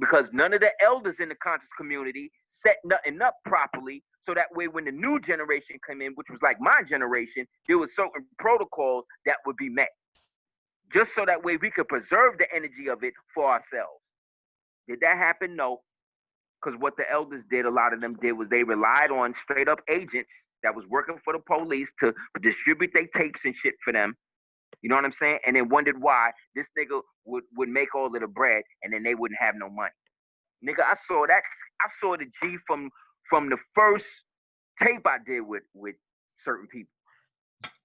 because none of the elders in the conscious community set nothing up properly. So that way, when the new generation came in, which was like my generation, there was certain protocols that would be met. Just so that way we could preserve the energy of it for ourselves. Did that happen? No. Because what the elders did, a lot of them did, was they relied on straight up agents that was working for the police to distribute their tapes and shit for them. You know what I'm saying? And then wondered why this nigga would make all of the bread and then they wouldn't have no money. Nigga, I saw that. I saw the G from the first tape I did with certain people,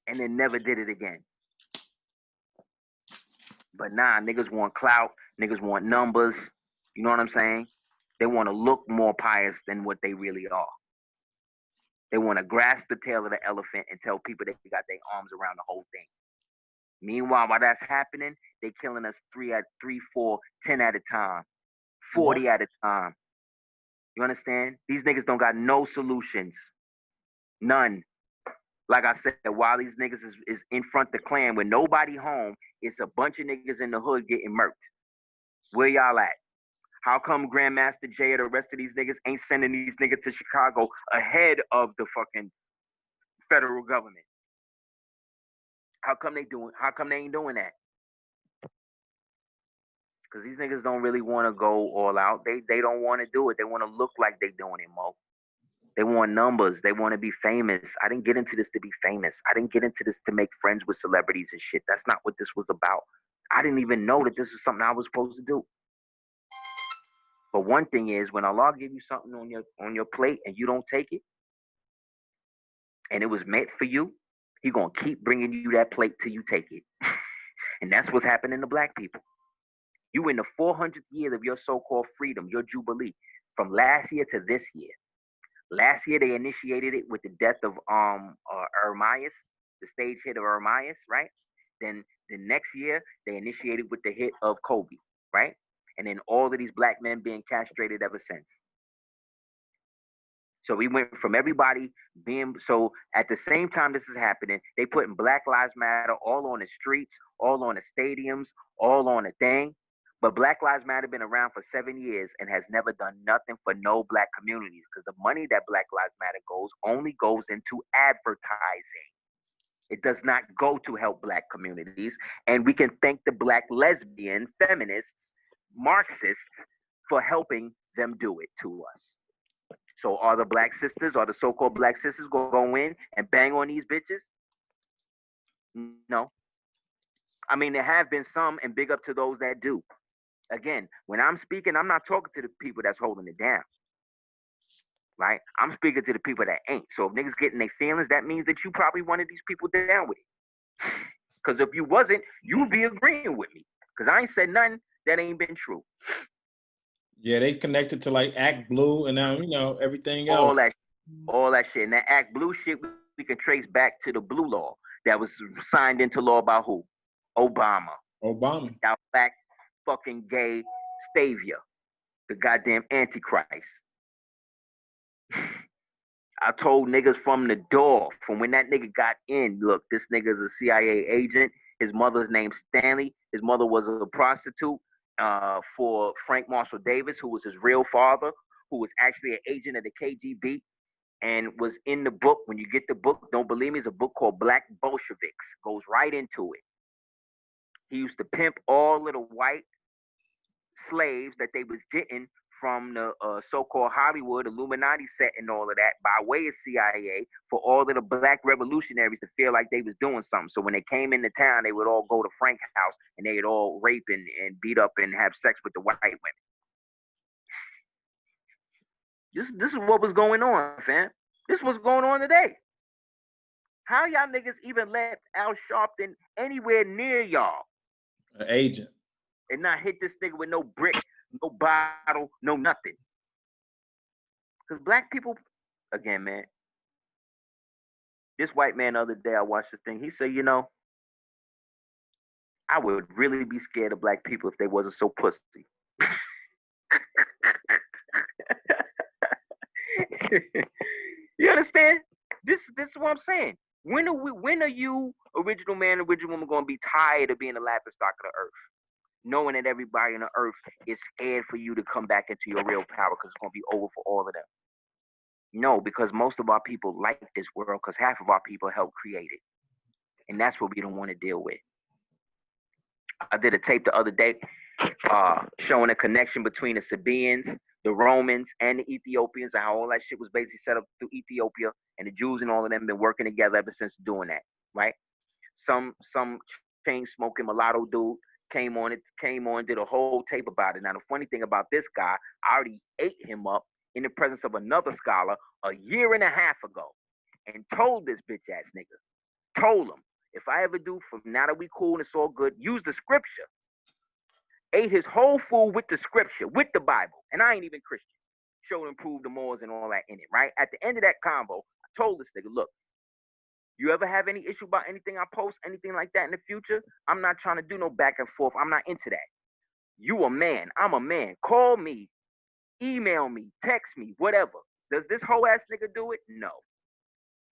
and then never did it again. But nah, niggas want clout. Niggas want numbers. You know what I'm saying? They want to look more pious than what they really are. They want to grasp the tail of the elephant and tell people they got their arms around the whole thing. Meanwhile, while that's happening, they killing us 3, 4, 10 at a time, 40 at a time. You understand? These niggas don't got no solutions. None. Like I said, while these niggas is in front of the clan with nobody home, it's a bunch of niggas in the hood getting murked. Where y'all at? How come Grandmaster Jay or the rest of these niggas ain't sending these niggas to Chicago ahead of the fucking federal government? How come they ain't doing that? Because these niggas don't really want to go all out. They don't want to do it. They want to look like they doing it, Mo. They want numbers. They want to be famous. I didn't get into this to be famous. I didn't get into this to make friends with celebrities and shit. That's not what this was about. I didn't even know that this is something I was supposed to do. But one thing is, when Allah give you something on your plate and you don't take it, and it was meant for you, He gonna keep bringing you that plate till you take it. And that's what's happening to black people. You in the 400th year of your so-called freedom, your jubilee, from last year to this year. Last year they initiated it with the death of Ermias, the stage hit of Ermias, right? Then the next year they initiated with the hit of Kobe, right? And then all of these black men being castrated ever since. So we went from everybody being, so at the same time this is happening, they putting Black Lives Matter all on the streets, all on the stadiums, all on the thing. But Black Lives Matter been around for 7 years and has never done nothing for no black communities, because the money that Black Lives Matter only goes into advertising. It does not go to help black communities. And we can thank the black lesbian feminists, Marxists, for helping them do it to us. So are the black sisters, or the so-called black sisters, going to go in and bang on these bitches? No. I mean, there have been some, and big up to those that do. Again, when I'm speaking, I'm not talking to the people that's holding it down, right? I'm speaking to the people that ain't. So if niggas getting their feelings, that means that you probably wanted these people down with it. Because if you wasn't, you would be agreeing with me. Because I ain't said nothing that ain't been true. Yeah, they connected to like Act Blue and now, everything else. All that shit. And that Act Blue shit, we can trace back to the Blue Law that was signed into law by who? Obama. That black fucking gay savior. The goddamn Antichrist. I told niggas from the door, from when that nigga got in, look, this nigga's a CIA agent. His mother's named Stanley. His mother was a prostitute for Frank Marshall Davis, who was his real father, who was actually an agent of the KGB and was in the book. When you get the book, don't believe me, it's a book called Black Bolsheviks. Goes right into it. He used to pimp all of the white slaves that they was getting from the so-called Hollywood Illuminati set and all of that by way of CIA for all of the black revolutionaries to feel like they was doing something. So when they came into town, they would all go to Frank's house and they'd all rape and beat up and have sex with the white women. This is what was going on, fam. This was going on today. How y'all niggas even let Al Sharpton anywhere near y'all? An agent. And not hit this nigga with no brick, no bottle, no nothing. Because black people, again, man, this white man the other day, I watched this thing. He said, I would really be scared of black people if they wasn't so pussy. You understand? This is what I'm saying. When are you, original man, original woman, going to be tired of being the laughing stock of the earth? knowing that everybody on the earth is scared for you to come back into your real power because it's going to be over for all of them. No, because most of our people like this world because half of our people helped create it. And that's what we don't want to deal with. I did a tape the other day showing a connection between the Sabaeans, the Romans, and the Ethiopians, and how all that shit was basically set up through Ethiopia, and the Jews and all of them been working together ever since doing that, right? Some chain smoking mulatto dude came on, did a whole tape about it. Now the funny thing about this guy, I already ate him up in the presence of another scholar a year and a half ago, and told this bitch ass nigga, told him, if I ever do, from now that we cool and it's all good, use the scripture. Ate his whole food with the scripture, with the Bible, and I ain't even Christian. Showed and proved the Moors and all that in it, right? At the end of that convo, I told this nigga, look, you ever have any issue about anything I post, anything like that in the future? I'm not trying to do no back and forth. I'm not into that. You a man. I'm a man. Call me, email me, text me, whatever. Does this whole ass nigga do it? No.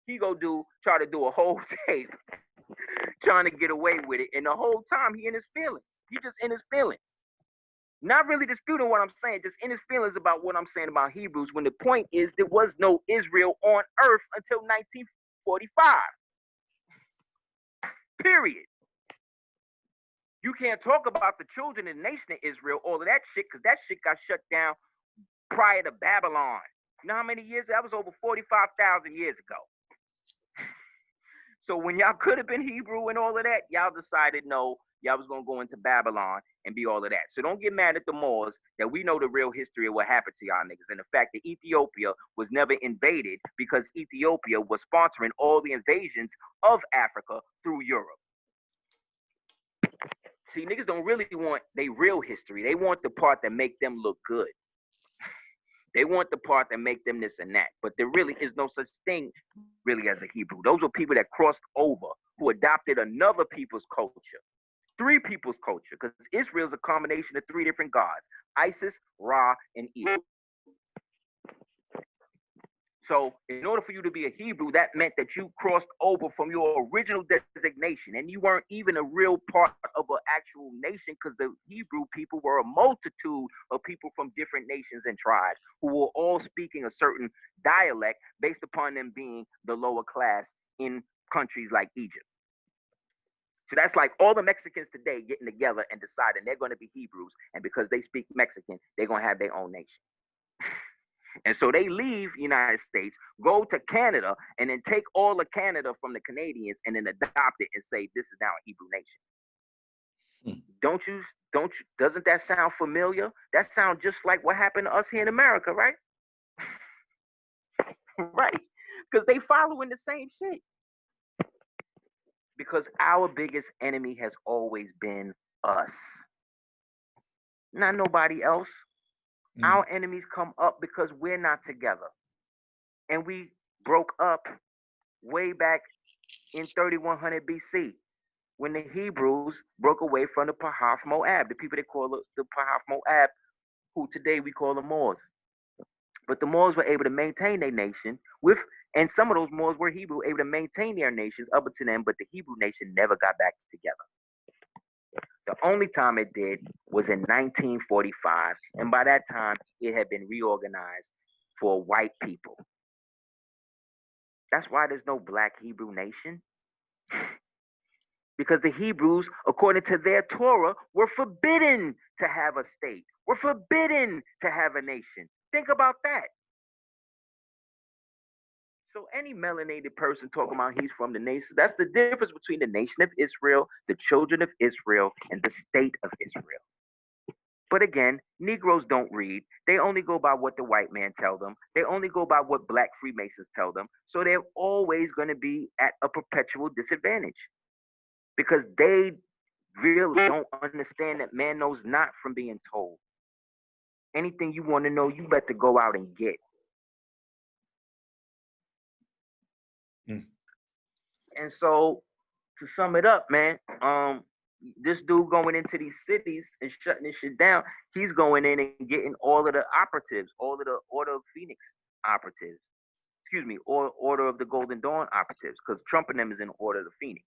He try to do a whole tape trying to get away with it. And the whole time he in his feelings. He just in his feelings. Not really disputing what I'm saying, just in his feelings about what I'm saying about Hebrews, when the point is there was no Israel on earth until 1945. Period. You can't talk about the children and nation of Israel, all of that shit, because that shit got shut down prior to Babylon. You know how many years? That was over 45,000 years ago. So when y'all could have been Hebrew and all of that, y'all decided no, y'all was going to go into Babylon and be all of that. So don't get mad at the Moors that we know the real history of what happened to y'all niggas. And the fact that Ethiopia was never invaded because Ethiopia was sponsoring all the invasions of Africa through Europe. See, niggas don't really want their real history. They want the part that make them look good. They want the part that make them this and that. But there really is no such thing really as a Hebrew. Those were people that crossed over, who adopted another people's culture. Three people's culture, because Israel is a combination of three different gods: Isis, Ra, and Eve. So in order for you to be a Hebrew, that meant that you crossed over from your original designation, and you weren't even a real part of an actual nation, because the Hebrew people were a multitude of people from different nations and tribes who were all speaking a certain dialect based upon them being the lower class in countries like Egypt. So that's like all the Mexicans today getting together and deciding they're going to be Hebrews, and because they speak Mexican, they're going to have their own nation. And so they leave the United States, go to Canada, and then take all of Canada from the Canadians and then adopt it and say, this is now a Hebrew nation. Doesn't that sound familiar? That sounds just like what happened to us here in America, right? Right. Because they following the same shit. Because our biggest enemy has always been us. Not nobody else. Our enemies come up because we're not together. And we broke up way back in 3100 BC when the Hebrews broke away from the Pahath Moab, the people they call the Pahath Moab, who today we call the Moors. But the Moors were able to maintain their nation and some of those Moors were Hebrew, able to maintain their nations up to them, but the Hebrew nation never got back together. The only time it did was in 1945, and by that time, it had been reorganized for white people. That's why there's no black Hebrew nation. Because the Hebrews, according to their Torah, were forbidden to have a state, were forbidden to have a nation. Think about that. So any melanated person talking about he's from the nation, that's the difference between the nation of Israel, the children of Israel, and the state of Israel. But again, Negroes don't read. They only go by what the white man tell them. They only go by what black Freemasons tell them. So they're always going to be at a perpetual disadvantage because they really don't understand that man knows not from being told. Anything you want to know, you better go out and get. And so to sum it up, man, this dude going into these cities and shutting this shit down, he's going in and getting all of the operatives, all of the Order of Phoenix operatives. Excuse me, Order of the Golden Dawn operatives, because Trump and them is in Order of the Phoenix,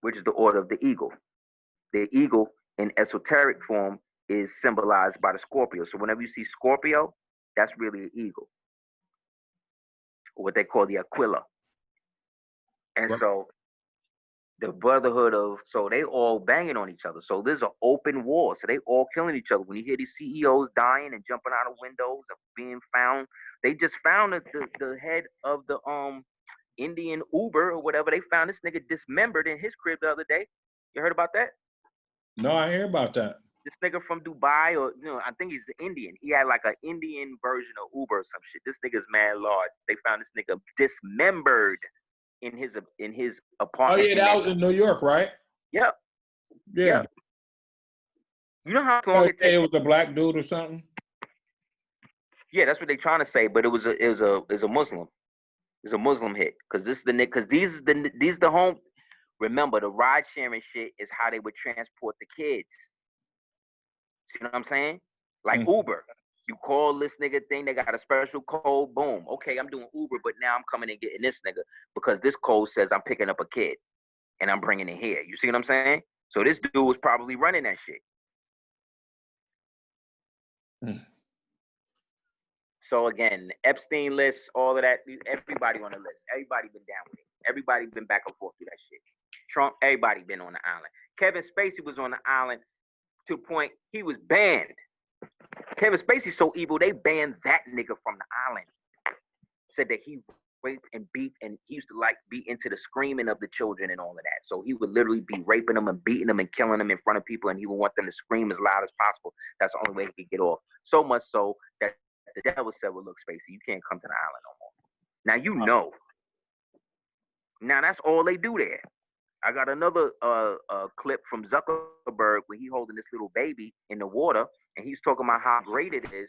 which is the Order of the Eagle. The eagle in esoteric form is symbolized by the Scorpio. So whenever you see Scorpio, that's really an eagle, what they call the Aquila. And Right. so the brotherhood of, so they all banging on each other. So there's an open war. So they all killing each other. When you hear these CEOs dying and jumping out of windows and being found, they just found the head of the Indian Uber or whatever. They found this nigga dismembered in his crib the other day. You heard about that? No, I hear about that. This nigga from Dubai, or I think he's the Indian. He had like an Indian version of Uber or some shit. This nigga's mad large. They found this nigga dismembered in his Oh apartment. yeah, that was in New York, right? Yep. Yeah. Yep. You know how long Okay, it takes? it was a black dude or something. Yeah, that's what they're trying to say. But it was a Muslim. It's a Muslim hit because this is the nigga. Because these the home. Remember, the ride sharing shit is how they would transport the kids. You know what I'm saying? Like Uber. You call this nigga thing, they got a special code, boom. Okay, I'm doing Uber, but now I'm coming and getting this nigga because this code says I'm picking up a kid and I'm bringing it here. You see what I'm saying? So this dude was probably running that shit. So again, Epstein list, all of that, everybody on the list. Everybody been down with it. Everybody been back and forth through that shit. Trump, everybody been on the island. Kevin Spacey was on the island to a point he was banned. Kevin Spacey's so evil, they banned that nigga from the island. Said that he raped and beat, and he used to like be into the screaming of the children and all of that. So he would literally be raping them and beating them and killing them in front of people, and he would want them to scream as loud as possible. That's the only way he could get off. So much so that the devil said, well, look, Spacey, you can't come to the island no more. Now you know. Now that's all they do there. I got another clip from Zuckerberg where he holding this little baby in the water, and he's talking about how great it is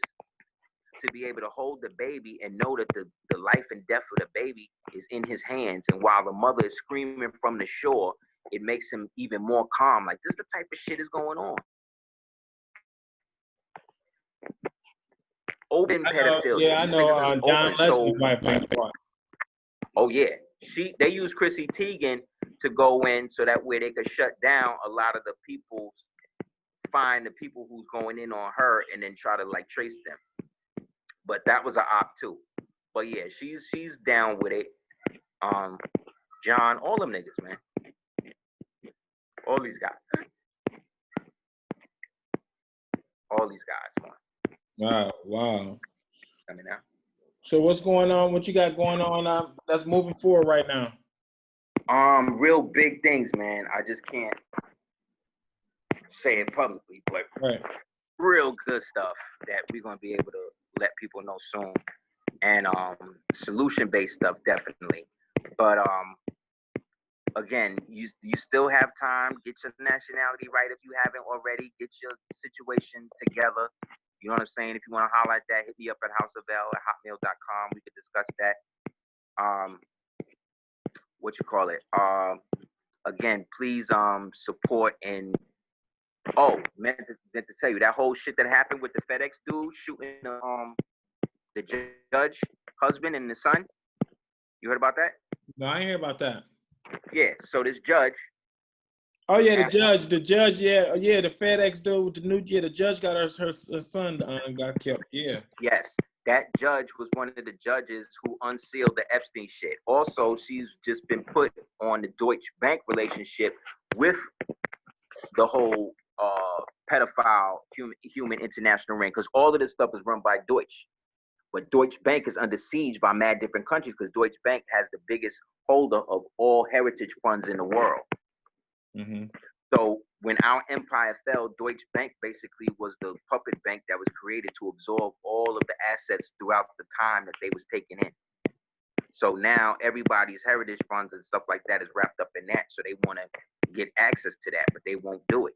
to be able to hold the baby and know that the life and death of the baby is in his hands. And while the mother is screaming from the shore, it makes him even more calm. Like, this is the type of shit is going on. Open pedophilia. Yeah, I These know. niggas is John open. So, Legend might find part. oh yeah, they use Chrissy Teigen to go in so that way they could shut down a lot of the find the people who's going in on her and then try to like trace them. But that was an op too. But yeah, she's down with it. John, all them niggas, man. All these guys. All these guys, man. Wow. I mean now. So what's going on? What you got going on that's moving forward right now? Real big things, man. I just can't say it publicly, but right. Real good stuff that we're gonna be able to let people know soon. And solution-based stuff, definitely. But again, you still have time. Get your nationality right if you haven't already. Get your situation together. You know what I'm saying? If you want to highlight that, hit me up at houseofl@hotmail.com. We could discuss that. Again, please support and meant to tell you that whole shit that happened with the FedEx dude shooting the judge husband and the son. You heard about that? No, I ain't hear about that. Yeah. So this judge. Oh yeah, the judge. Yeah, the FedEx dude. The judge got her son got killed. Yeah. Yes, that judge was one of the judges who unsealed the Epstein shit. Also, she's just been put on the Deutsche Bank relationship with the whole pedophile human international ring, because all of this stuff is run by Deutsche. But Deutsche Bank is under siege by mad different countries because Deutsche Bank has the biggest holder of all heritage funds in the world. Mm-hmm. So when our empire fell, Deutsche Bank basically was the puppet bank that was created to absorb all of the assets throughout the time that they was taken in. So now everybody's heritage funds and stuff like that is wrapped up in that. So they want to get access to that, but they won't do it.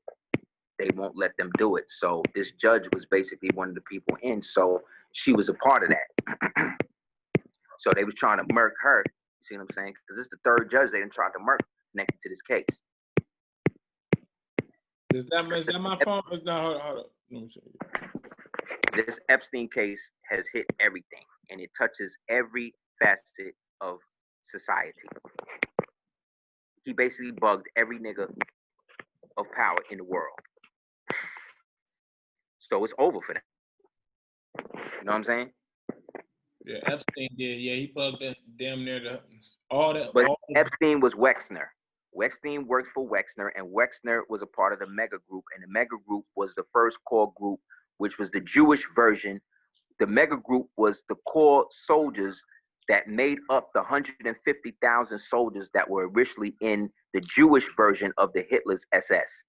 They won't let them do it. So this judge was basically one of the people in. So she was a part of that. So they was trying to murk her. You see what I'm saying? Because this is the third judge they done tried to murk connected to this case. Is that my phone? No, hold on. Let me see. This Epstein case has hit everything, and it touches every facet of society. He basically bugged every nigga of power in the world. So it's over for them. You know what I'm saying? Yeah, Epstein did. Yeah, he plugged in damn near all that. But Epstein was Wexner. Wexstein worked for Wexner, and Wexner was a part of the Mega Group, and the Mega Group was the first core group, which was the Jewish version. The Mega Group was the core soldiers that made up the 150,000 soldiers that were originally in the Jewish version of the Hitler's SS.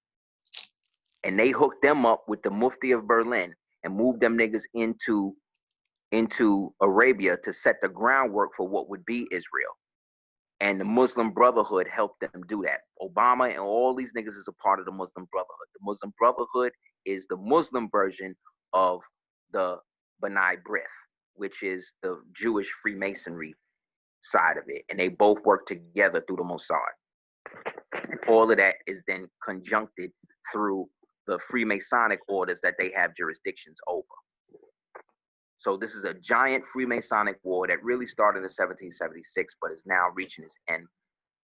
And they hooked them up with the Mufti of Berlin and moved them niggas into Arabia to set the groundwork for what would be Israel. And the Muslim Brotherhood helped them do that. Obama and all these niggas is a part of the Muslim Brotherhood. The Muslim Brotherhood is the Muslim version of the B'nai B'rith, which is the Jewish Freemasonry side of it. And they both work together through the Mossad. And all of that is then conjuncted through the Freemasonic orders that they have jurisdictions over. So this is a giant Freemasonic war that really started in 1776, but is now reaching its end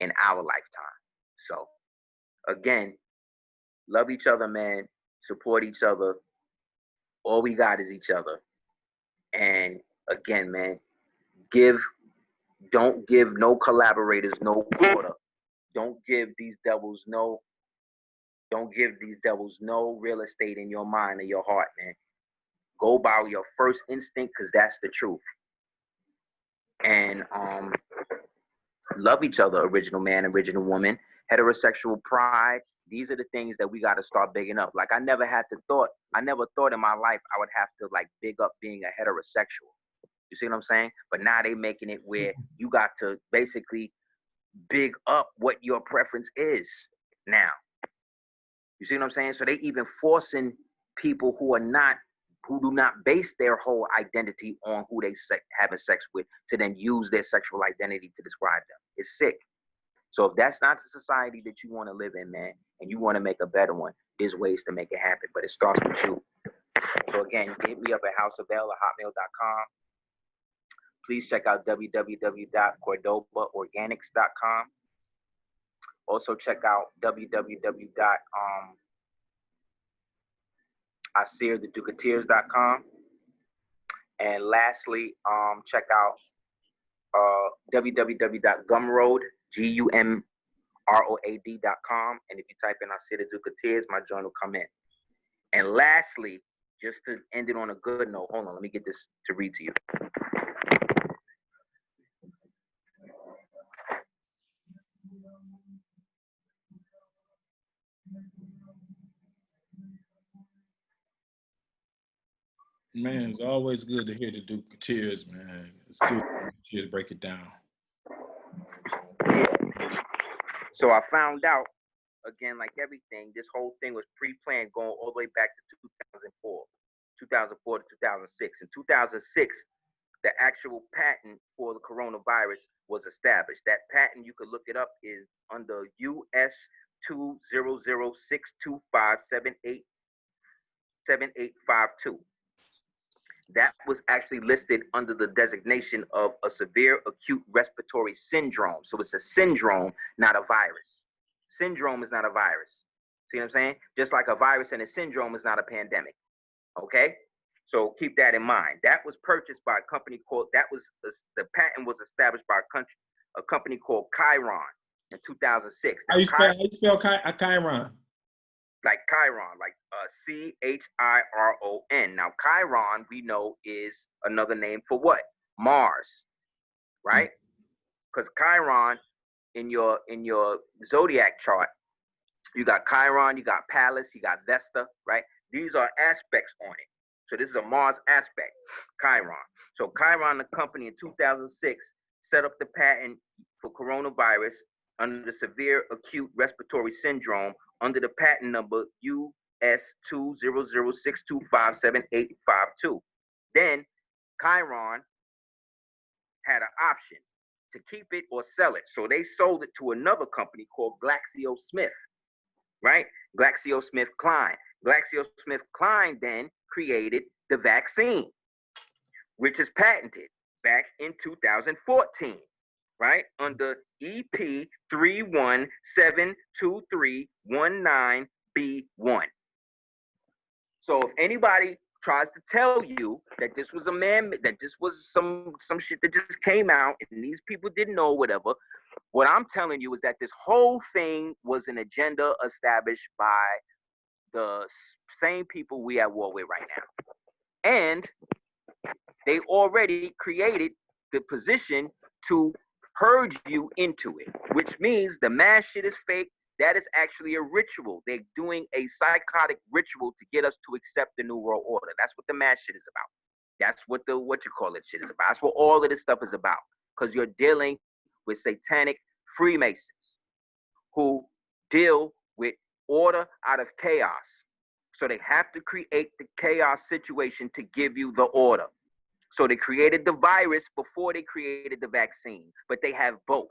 in our lifetime. So again, love each other, man. Support each other. All we got is each other. And again, man, don't give no collaborators no quarter. Don't give these devils no real estate in your mind or your heart, man. Go by your first instinct, because that's the truth. And love each other, original man, original woman, heterosexual pride. These are the things that we got to start bigging up. Like I never thought in my life I would have to like big up being a heterosexual. You see what I'm saying? But now they making it where you got to basically big up what your preference is now. You see what I'm saying? So they even forcing people who do not base their whole identity on who they having sex with to then use their sexual identity to describe them. It's sick. So if that's not the society that you want to live in, man, and you want to make a better one, there's ways to make it happen, but it starts with you. So again, hit me up at houseofbell@hotmail.com. Please check out www.cordobaorganics.com. Also check out www.aseertheducateers.com. And lastly, check out www.gumroad.com. And if you type in Aseer the Ducateers, my joint will come in. And lastly, just to end it on a good note, hold on, let me get this to read to you. Man, it's always good to hear the Ducateers, man. It's here to break it down. So I found out, again, like everything, this whole thing was pre-planned going all the way back to 2004 to 2006. In 2006, the actual patent for the coronavirus was established. That patent, you could look it up, is under US 2006257787852. That was actually listed under the designation of a severe acute respiratory syndrome. So it's a syndrome, not a virus. Syndrome is not a virus. See what I'm saying? Just like a virus and a syndrome is not a pandemic. Okay? So keep that in mind. That was purchased by a company called, the patent was established by a company called Chiron in 2006. How you spell Chiron? Like Chiron, like Chiron. Now, Chiron, we know, is another name for what? Mars, right? Because Chiron, in your zodiac chart, you got Chiron, you got Pallas, you got Vesta, right? These are aspects on it. So this is a Mars aspect, Chiron. So Chiron, the company in 2006, set up the patent for coronavirus under the severe acute respiratory syndrome under the patent number US 20062577852. Then Chiron had an option to keep it or sell it. So they sold it to another company called GlaxoSmith, right? GlaxoSmithKline. GlaxoSmithKline then created the vaccine, which is patented back in 2014. Right, under EP 3172319B1. So if anybody tries to tell you that this was a man, that this was some shit that just came out and these people didn't know, whatever, what I'm telling you is that this whole thing was an agenda established by the same people we at war with right now. And they already created the position to purge you into it, which means the mass shit is fake. That is actually a ritual. They're doing a psychotic ritual to get us to accept the New World Order. That's what the mass shit is about. That's what the shit is about. That's what all of this stuff is about. Because you're dealing with satanic Freemasons who deal with order out of chaos. So they have to create the chaos situation to give you the order. So they created the virus before they created the vaccine, but they have both.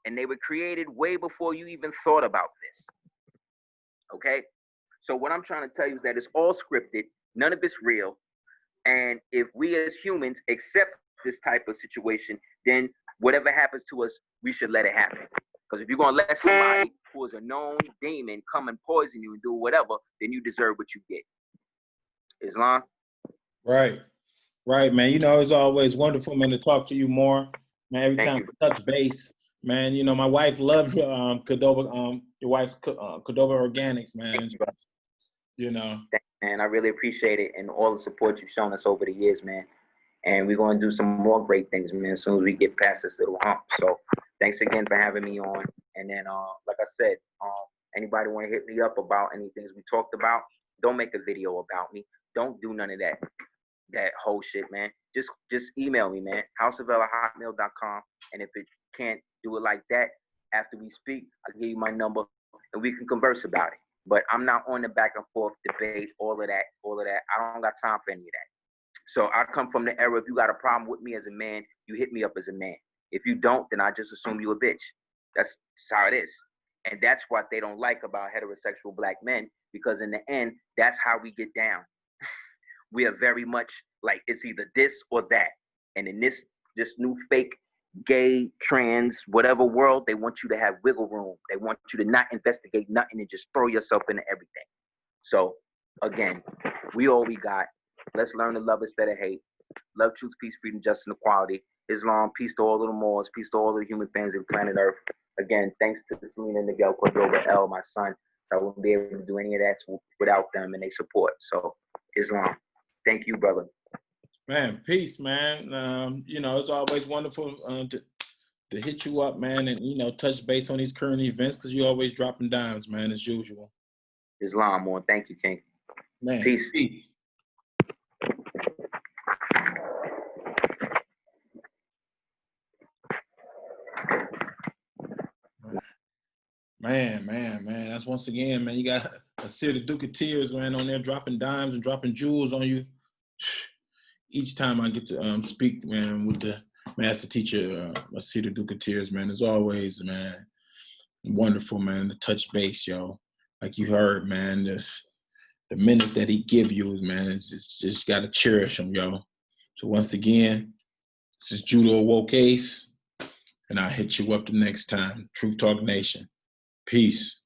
And they were created way before you even thought about this. Okay? So what I'm trying to tell you is that it's all scripted. None of it's real. And if we as humans accept this type of situation, then whatever happens to us, we should let it happen. Because if you're going to let somebody who is a known demon come and poison you and do whatever, then you deserve what you get. Islam? Right. Right, man. You know, it's always wonderful, man, to talk to you more. Man, every Thank time you. we touch base, man, you know, my wife loved your Cordova, your wife's Cordova Organics, man. Thank you, brother. You know. Man, I really appreciate it and all the support you've shown us over the years, man. And we're going to do some more great things, man, as soon as we get past this little hump. So thanks again for having me on. And then, like I said, anybody want to hit me up about any things we talked about, don't make a video about me. Don't do none of that whole shit, man. Just email me, man, houseofella@hotmail.com. And if it can't do it like that, after we speak, I'll give you my number and we can converse about it. But I'm not on the back and forth debate, all of that. I don't got time for any of that. So I come from the era, if you got a problem with me as a man, you hit me up as a man. If you don't, then I just assume you a bitch. That's how it is. And that's what they don't like about heterosexual black men, because in the end, that's how we get down. We are very much like it's either this or that. And in this new fake gay, trans, whatever world, they want you to have wiggle room. They want you to not investigate nothing and just throw yourself into everything. So again, we all we got. Let's learn to love instead of hate. Love, truth, peace, freedom, justice, and equality. Islam, peace to all of the Moors, peace to all the human beings of planet Earth. Again, thanks to Selena and Miguel Cordova L, my son. I wouldn't be able to do any of that without them and their support. So, Islam, thank you, brother. Man, peace, man. You know, it's always wonderful to hit you up, man, and, you know, touch base on these current events, because you're always dropping dimes, man, as usual. Islam, more. Thank you, King. Man, peace. Peace. Man. That's once again, man, you got Aseer the Duke of Tears, man, on there dropping dimes and dropping jewels on you. Each time I get to speak, man, with the master teacher, Aseer the Duke of Tears, man, as always, man, wonderful, man, to touch base, yo. Like you heard, man, the minutes that he give you, man, it's just got to cherish them, yo. So once again, this is Judo Woke Ace, and I'll hit you up the next time. Truth Talk Nation. Peace.